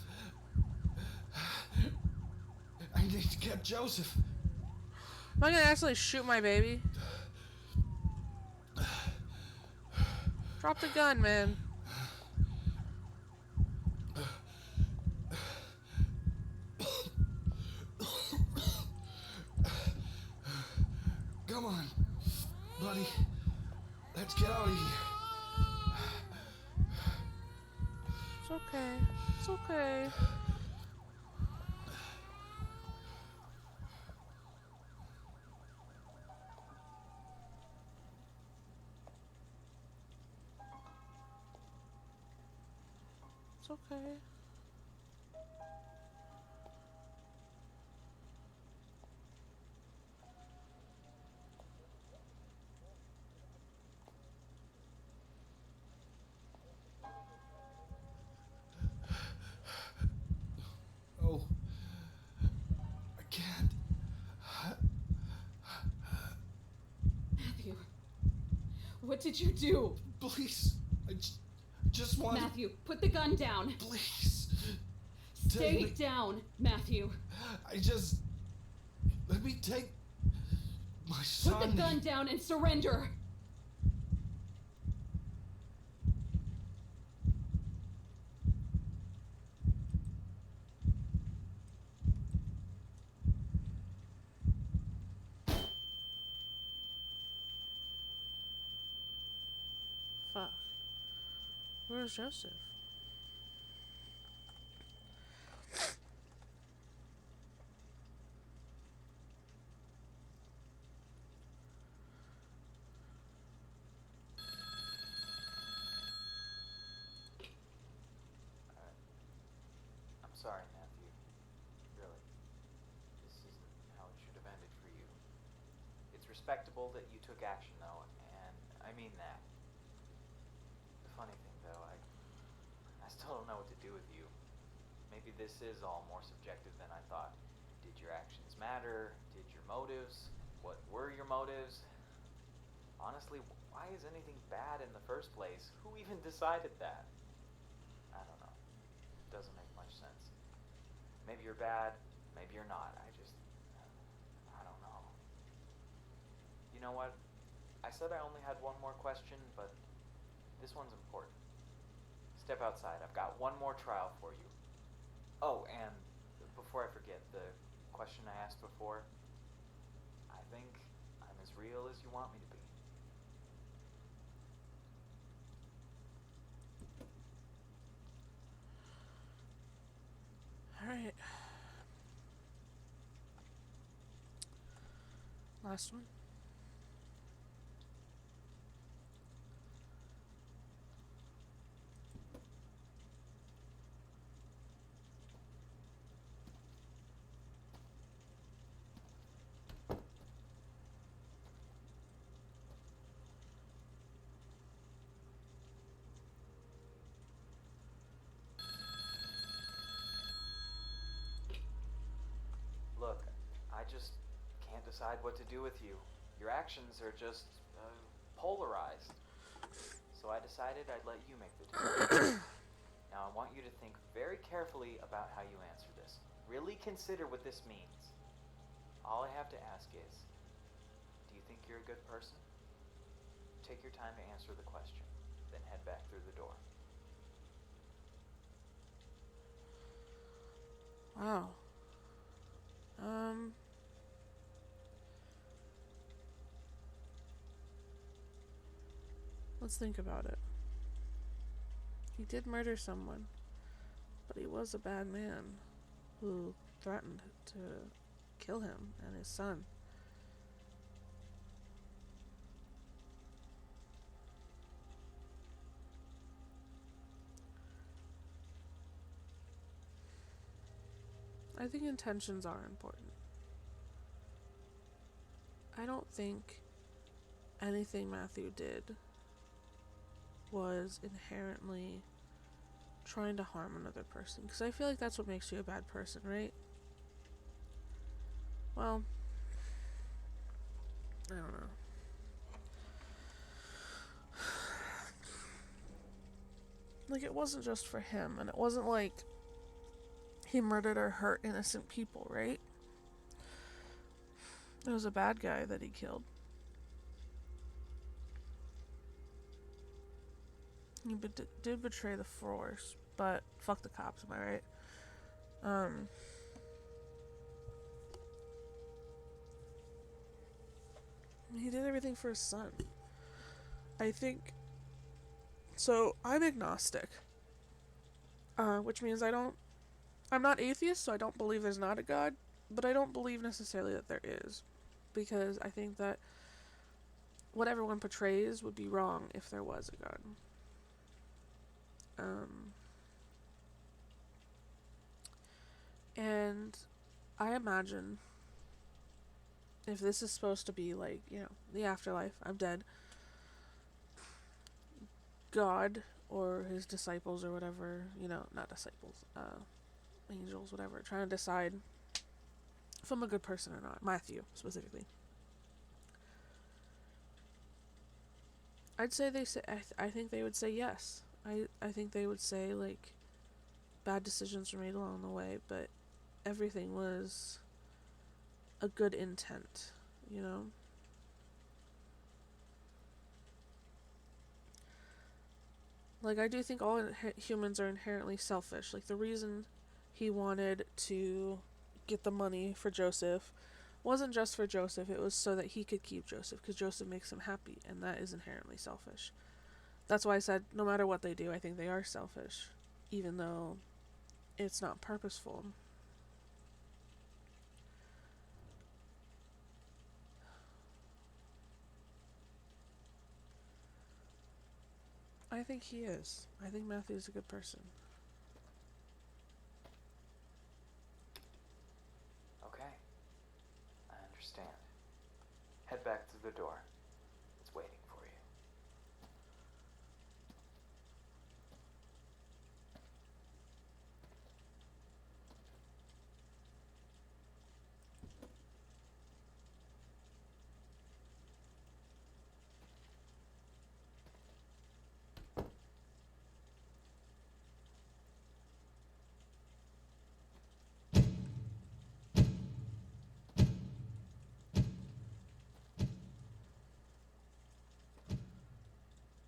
I need to get Joseph. Am I gonna actually shoot my baby? Drop the gun, man. Come on, buddy. Let's get out of here. It's okay. It's okay. It's okay. Oh, I can't. Matthew, what did you do? Please, I just want. Matthew, put the gun down. Please, Stay down, Matthew. Let me take my son. Put the gun down and surrender. Fuck. Where's Joseph? respectable that you took action, though, and I mean that. The funny thing, though, I still don't know what to do with you. Maybe this is all more subjective than I thought. Did your actions matter? Did your motives? What were your motives? Honestly, why is anything bad in the first place? Who even decided that? I don't know. It doesn't make much sense. Maybe you're bad, maybe you're not. I don't know. You know what? I said I only had one more question, but this one's important. Step outside. I've got one more trial for you. Oh, and before I forget, the question I asked before, I think I'm as real as you want me to be. Alright. Last one. Look, I just can't decide what to do with you. Your actions are just polarized. So I decided I'd let you make the decision. Now I want you to think very carefully about how you answer this. Really consider what this means. All I have to ask is, do you think you're a good person? Take your time to answer the question, then head back through the door. Wow. Let's think about it. He did murder someone, but he was a bad man who threatened to kill him and his son. I think intentions are important. I don't think anything Matthew did was inherently trying to harm another person, because I feel like that's what makes you a bad person, right? Well, I don't know. Like, it wasn't just for him, and it wasn't like he murdered or hurt innocent people, right? It was a bad guy that he killed. He did betray the force, but fuck the cops, am I right? He did everything for his son. I think. So, I'm agnostic. Which means I'm not atheist, so I don't believe there's not a God, but I don't believe necessarily that there is. Because I think that what everyone portrays would be wrong if there was a God. And I imagine if this is supposed to be like, the afterlife, I'm dead, God or his disciples or whatever, not disciples, angels, whatever, trying to decide if I'm a good person or not. Matthew, specifically. I'd say I think they would say yes. I think they would say, like, bad decisions were made along the way, but everything was a good intent, Like, I do think all humans are inherently selfish. Like, the reason he wanted to get the money for Joseph wasn't just for Joseph, it was so that he could keep Joseph, because Joseph makes him happy, and that is inherently selfish. That's why I said, no matter what they do, I think they are selfish, even though it's not purposeful. I think he is. I think Matthew's a good person. Okay. I understand. Head back to door. It's waiting for you.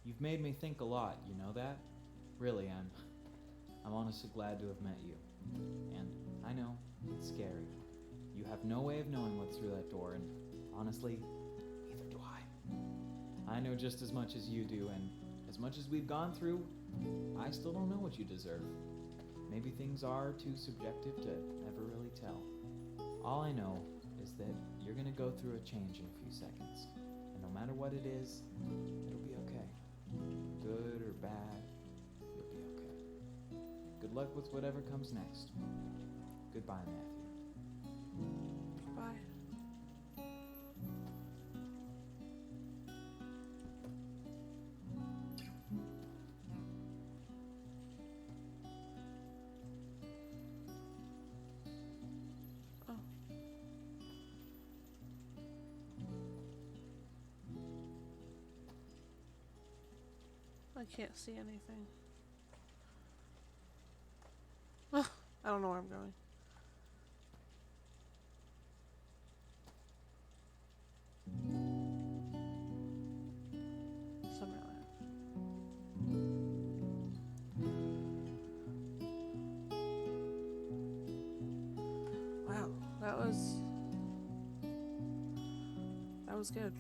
You've made me think a lot, you know that? Really, I'm honestly glad to have met you. And I know, it's scary. You have no way of knowing what's through that door, and honestly, neither do I. I know just as much as you do, and as much as we've gone through, I still don't know what you deserve. Maybe things are too subjective to ever really tell. All I know is that you're gonna go through a change in a few seconds, and no matter what it is, it'll be okay. Good or bad, you'll be okay. Good luck with whatever comes next. Goodbye, Matthew. Bye. Oh. I can't see anything. I don't know where I'm going. Summerland. Wow, that was good.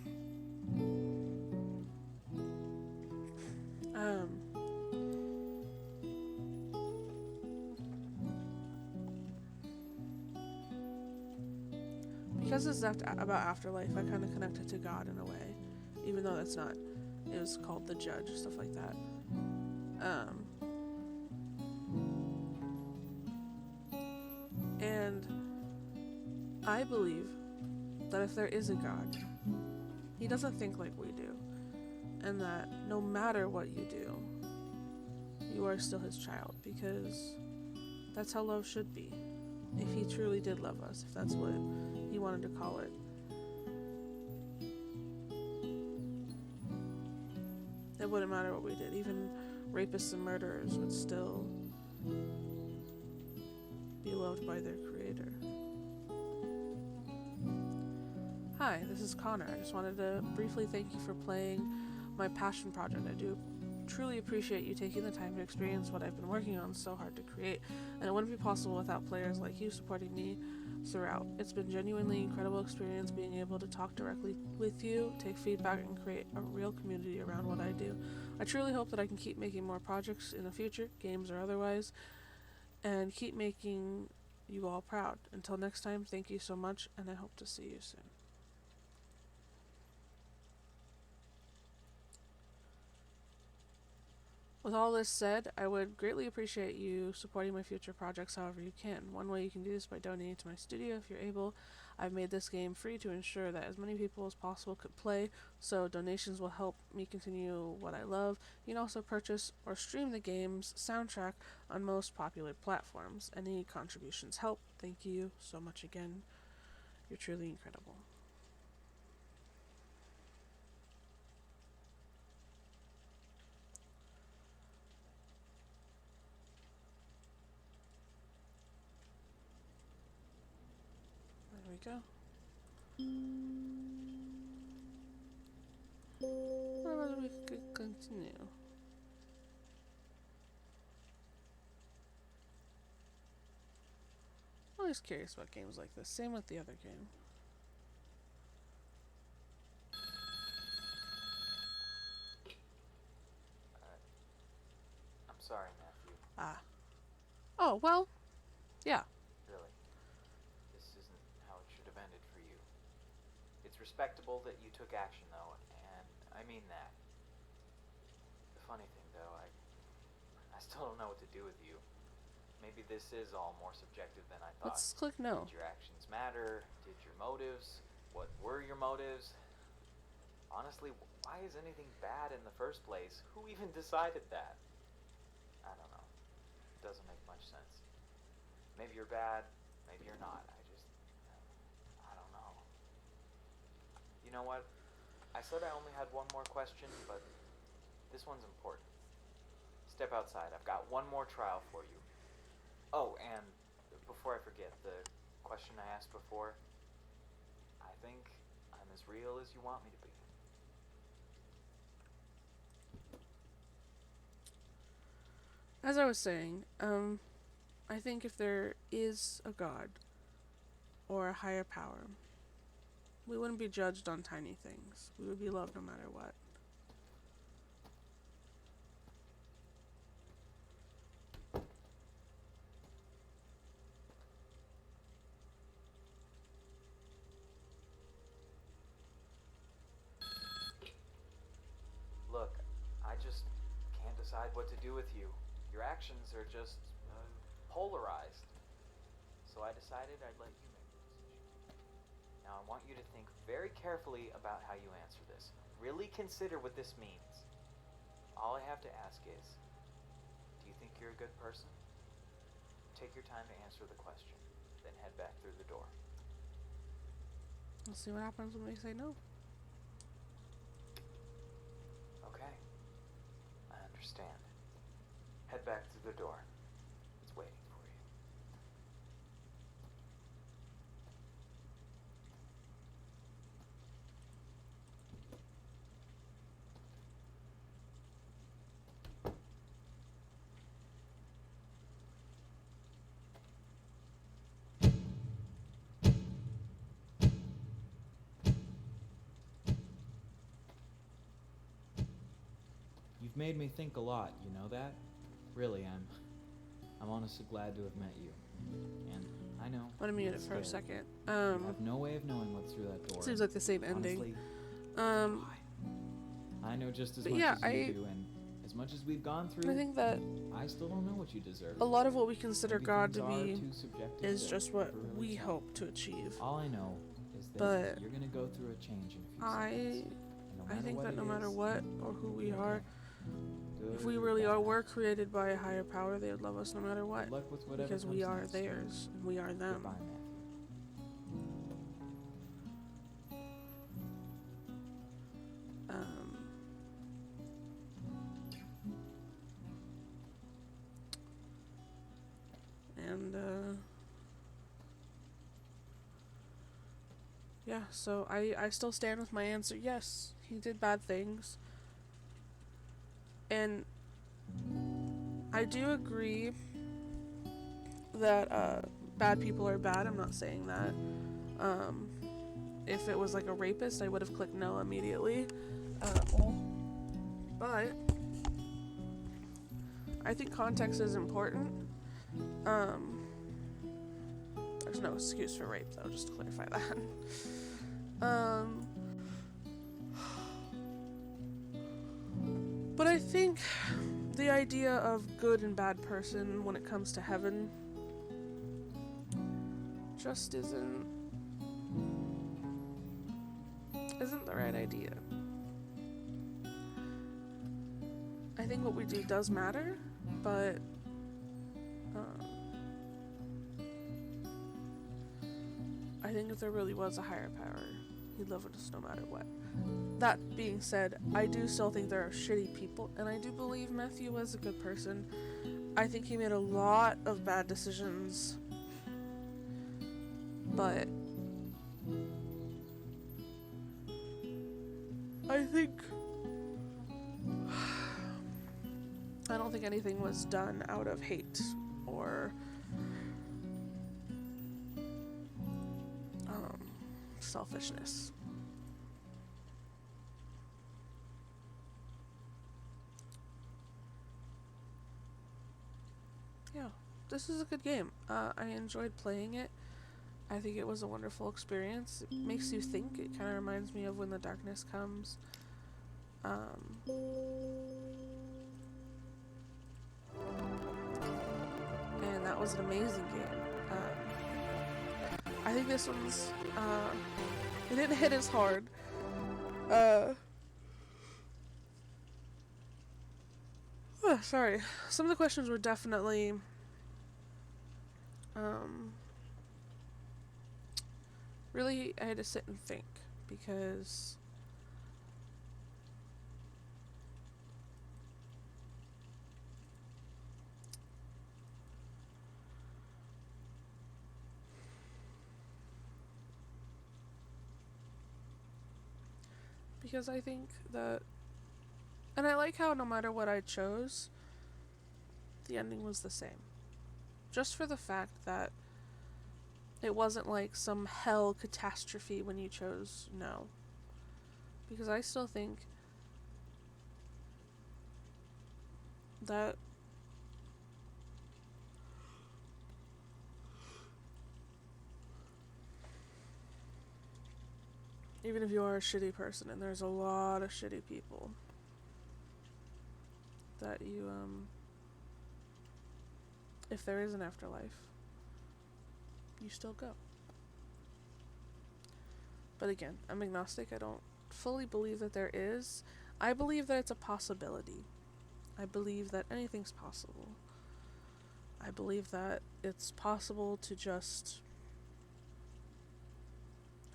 Because it's about afterlife, I kind of connected to God in a way, even though that's not. It was called the Judge, stuff like that. And I believe that if there is a God, he doesn't think like we do, and that no matter what you do, you are still his child, because that's how love should be. If he truly did love us, if that's what he wanted to call it. It wouldn't matter what we did. Even rapists and murderers would still be loved by their creator. Hi, this is Connor. I just wanted to briefly thank you for playing my passion project. I do truly appreciate you taking the time to experience what I've been working on so hard to create, and it wouldn't be possible without players like you supporting me throughout. It's been genuinely incredible experience being able to talk directly with you, take feedback, and create a real community around what I do. I truly hope that I can keep making more projects in the future, games or otherwise, and keep making you all proud. Until next time, thank you so much, and I hope to see you soon. With all this said, I would greatly appreciate you supporting my future projects however you can. One way you can do this by donating to my studio if you're able. I've made this game free to ensure that as many people as possible could play, so donations will help me continue what I love. You can also purchase or stream the game's soundtrack on most popular platforms. Any contributions help. Thank you so much again. You're truly incredible. There we go. Well, we could continue. I'm always curious about games like this. Same with the other game. I'm sorry, Matthew. Ah. Oh, well, yeah. Really. This isn't how it should have ended for you. It's respectable that you took action, though, and I mean that. The funny thing, though, I still don't know what to do with you. Maybe this is all more subjective than I thought. Let's click no. Did your actions matter? Did your motives? What were your motives? Honestly, why is anything bad in the first place? Who even decided that? I don't know. It doesn't make much sense. Maybe you're bad, maybe you're not. I don't know. You know what? I said I only had one more question, but this one's important. Step outside. I've got one more trial for you. Oh, and before I forget, the question I asked before, I think I'm as real as you want me to be. As I was saying, I think if there is a god or a higher power, we wouldn't be judged on tiny things. We would be loved no matter what. Look, I just can't decide what to do with you. Your actions are just polarized. So I decided I'd let you make the decision. Now I want you to think very carefully about how you answer this. Really consider what this means. All I have to ask is, do you think you're a good person? Take your time to answer the question, then head back through the door. We'll see what happens when we say no. Okay, I understand. Head back through the door. It's waiting for you. You've made me think a lot, you know that? Really, I'm honestly glad to have met you. And I know. Let me mute it it's for a scary. second. You have no way of knowing what's through that door. Seems like the same ending. Honestly, I know just as but much yeah, as you do, and as much as we've gone through, I think that I still don't know what you deserve. a lot of what we consider Maybe God things to are be too subjective is to just what ever really we tell. hope to achieve. All I know is that But you're gonna go through a change in a few I seconds. And no I matter think what that no it matter is, what or who we okay. are, if we Good or really were bad. created by a higher power, they would love us no matter what. Good luck with whatever Because comes we are next. theirs and we are them. Goodbye, Matthew. Um, and yeah, so I still stand with my answer. Yes, he did bad things. And I do agree that bad people are bad. I'm not saying that. If it was like a rapist, I would have clicked no immediately. But I think context is important. There's no excuse for rape, though, just to clarify that. But I think the idea of good and bad person when it comes to heaven just isn't the right idea. I think what we do does matter, but I think if there really was a higher power, he'd love us no matter what. That being said, I do still think there are shitty people, and I do believe Matthew was a good person. I think he made a lot of bad decisions, but I don't think anything was done out of hate or selfishness. Yeah, this is a good game. I enjoyed playing it. I think it was a wonderful experience. It makes you think. It kind of reminds me of When the Darkness Comes. And that was an amazing game. I think this one's, it didn't hit as hard, Uh, sorry. Some of the questions were definitely, um, really, I had to sit and think because I think that, and I like how no matter what I chose, the ending was the same. Just for the fact that it wasn't like some hell catastrophe when you chose no. Because I still think that even if you are a shitty person, and there's a lot of shitty people, that you, if there is an afterlife, you still go. But again, I'm agnostic. I don't fully believe that there is. I believe that it's a possibility. I believe that anything's possible. I believe that it's possible to just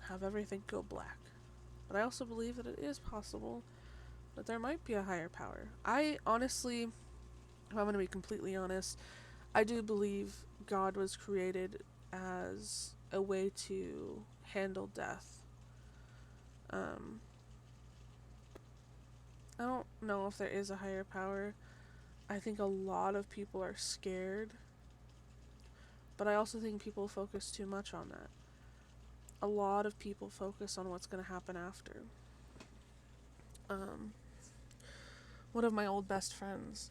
have everything go black. But I also believe that it is possible that there might be a higher power. I honestly, if I'm going to be completely honest, I do believe God was created as a way to handle death. I don't know if there is a higher power. I think a lot of people are scared, but I also think people focus too much on that. A lot of people focus on what's going to happen after. One of my old best friends,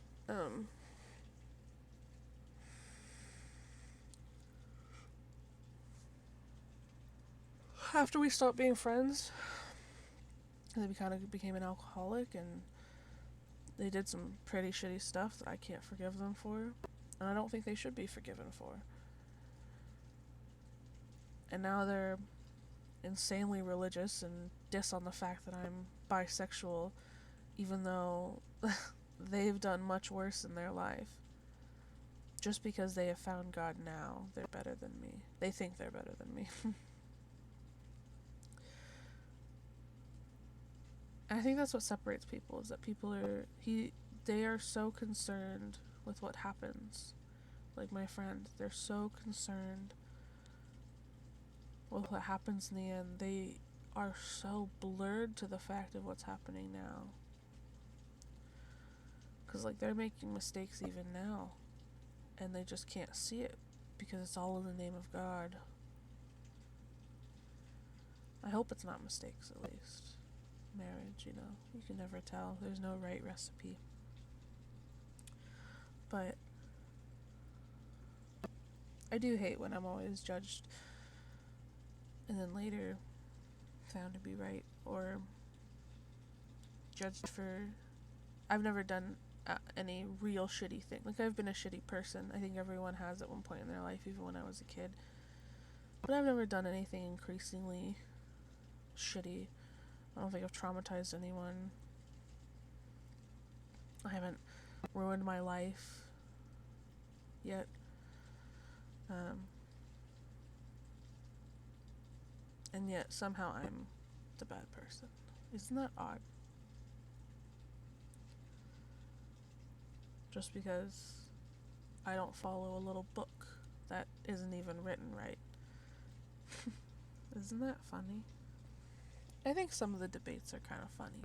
after we stopped being friends, they kind of became an alcoholic, and they did some pretty shitty stuff that I can't forgive them for, and I don't think they should be forgiven for. And now they're insanely religious and diss on the fact that I'm bisexual, even though they've done much worse in their life. Just because they have found God now, they're better than me. They think they're better than me. I think that's what separates people, is that people are they are so concerned with what happens. Like my friend, they're so concerned with what happens in the end. They are so blurred to the fact of what's happening now. Because like they're making mistakes even now, and they just can't see it because it's all in the name of God. I hope it's not mistakes, at least. Marriage, you know, you can never tell. There's no right recipe. But I do hate when I'm always judged and then later found to be right, or judged for... I've never done any real shitty thing. Like, I've been a shitty person. I think everyone has at one point in their life, even when I was a kid. But I've never done anything increasingly shitty. I don't think I've traumatized anyone. I haven't ruined my life yet. And yet somehow I'm the bad person. Isn't that odd? Just because I don't follow a little book that isn't even written right. Isn't that funny? I think some of the debates are kind of funny.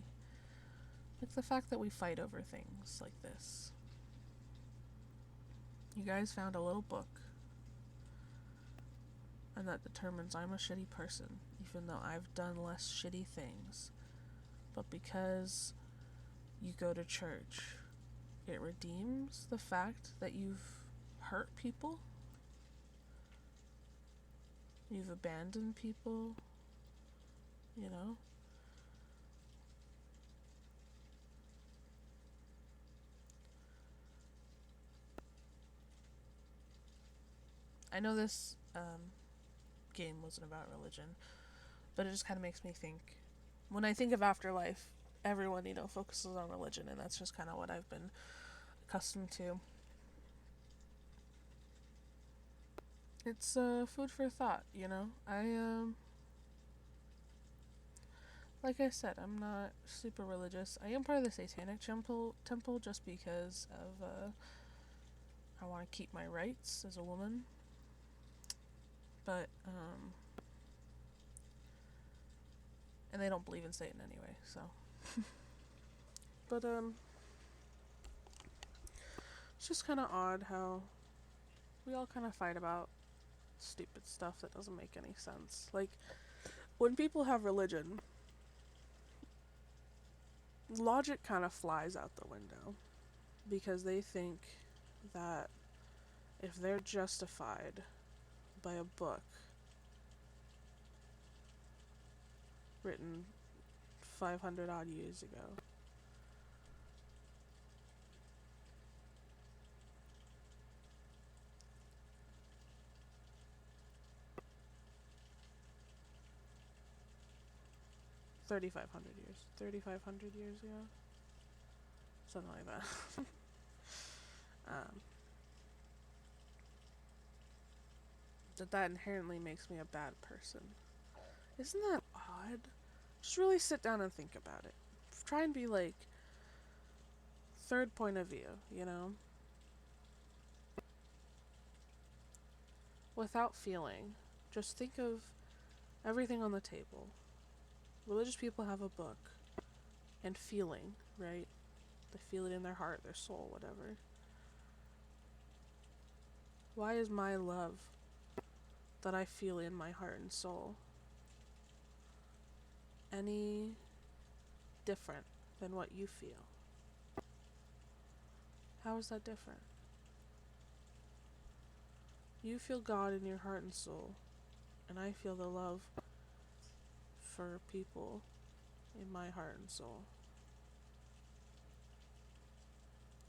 Like the fact that we fight over things like this. You guys found a little book, and that determines I'm a shitty person, even though I've done less shitty things. But because you go to church, it redeems the fact that you've hurt people, you've abandoned people, you know? I know this game wasn't about religion, but it just kind of makes me think when I think of afterlife, everyone, focuses on religion, and that's just kind of what I've been accustomed to. It's food for thought, like I said, I'm not super religious. I am part of the Satanic temple just because of I want to keep my rights as a woman. But and they don't believe in Satan anyway, so. But it's just kind of odd how we all kind of fight about stupid stuff that doesn't make any sense. Like, when people have religion, logic kind of flies out the window because they think that if they're justified by a book written 500 odd years ago, thirty five hundred years ago, something like that. um, that inherently makes me a bad person. Isn't that odd? Just really sit down and think about it. Try and be like third point of view, without feeling. Just think of everything on the table. Religious people have a book and feeling, right? They feel it in their heart, their soul, whatever. Why is my love that I feel in my heart and soul any different than what you feel? How is that different? You feel God in your heart and soul, and I feel the love for people in my heart and soul.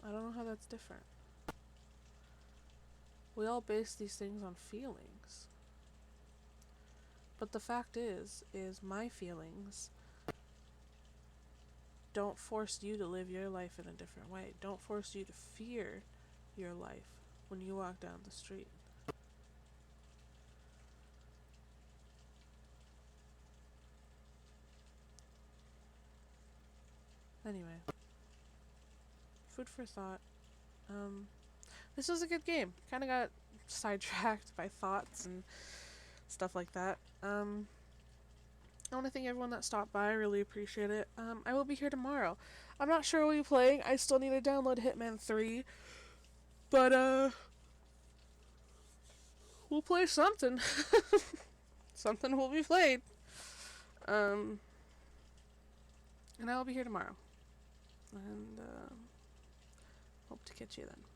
I don't know how that's different. We all base these things on feelings. But the fact is my feelings don't force you to live your life in a different way. Don't force you to fear your life when you walk down the street. Anyway, food for thought. This was a good game. Kind of got sidetracked by thoughts and stuff like that. I want to thank everyone that stopped by. I really appreciate it. I will be here tomorrow. I'm not sure what we'll be playing. I still need to download Hitman 3. But, we'll play something. Something will be played. And I will be here tomorrow. And, hope to catch you then.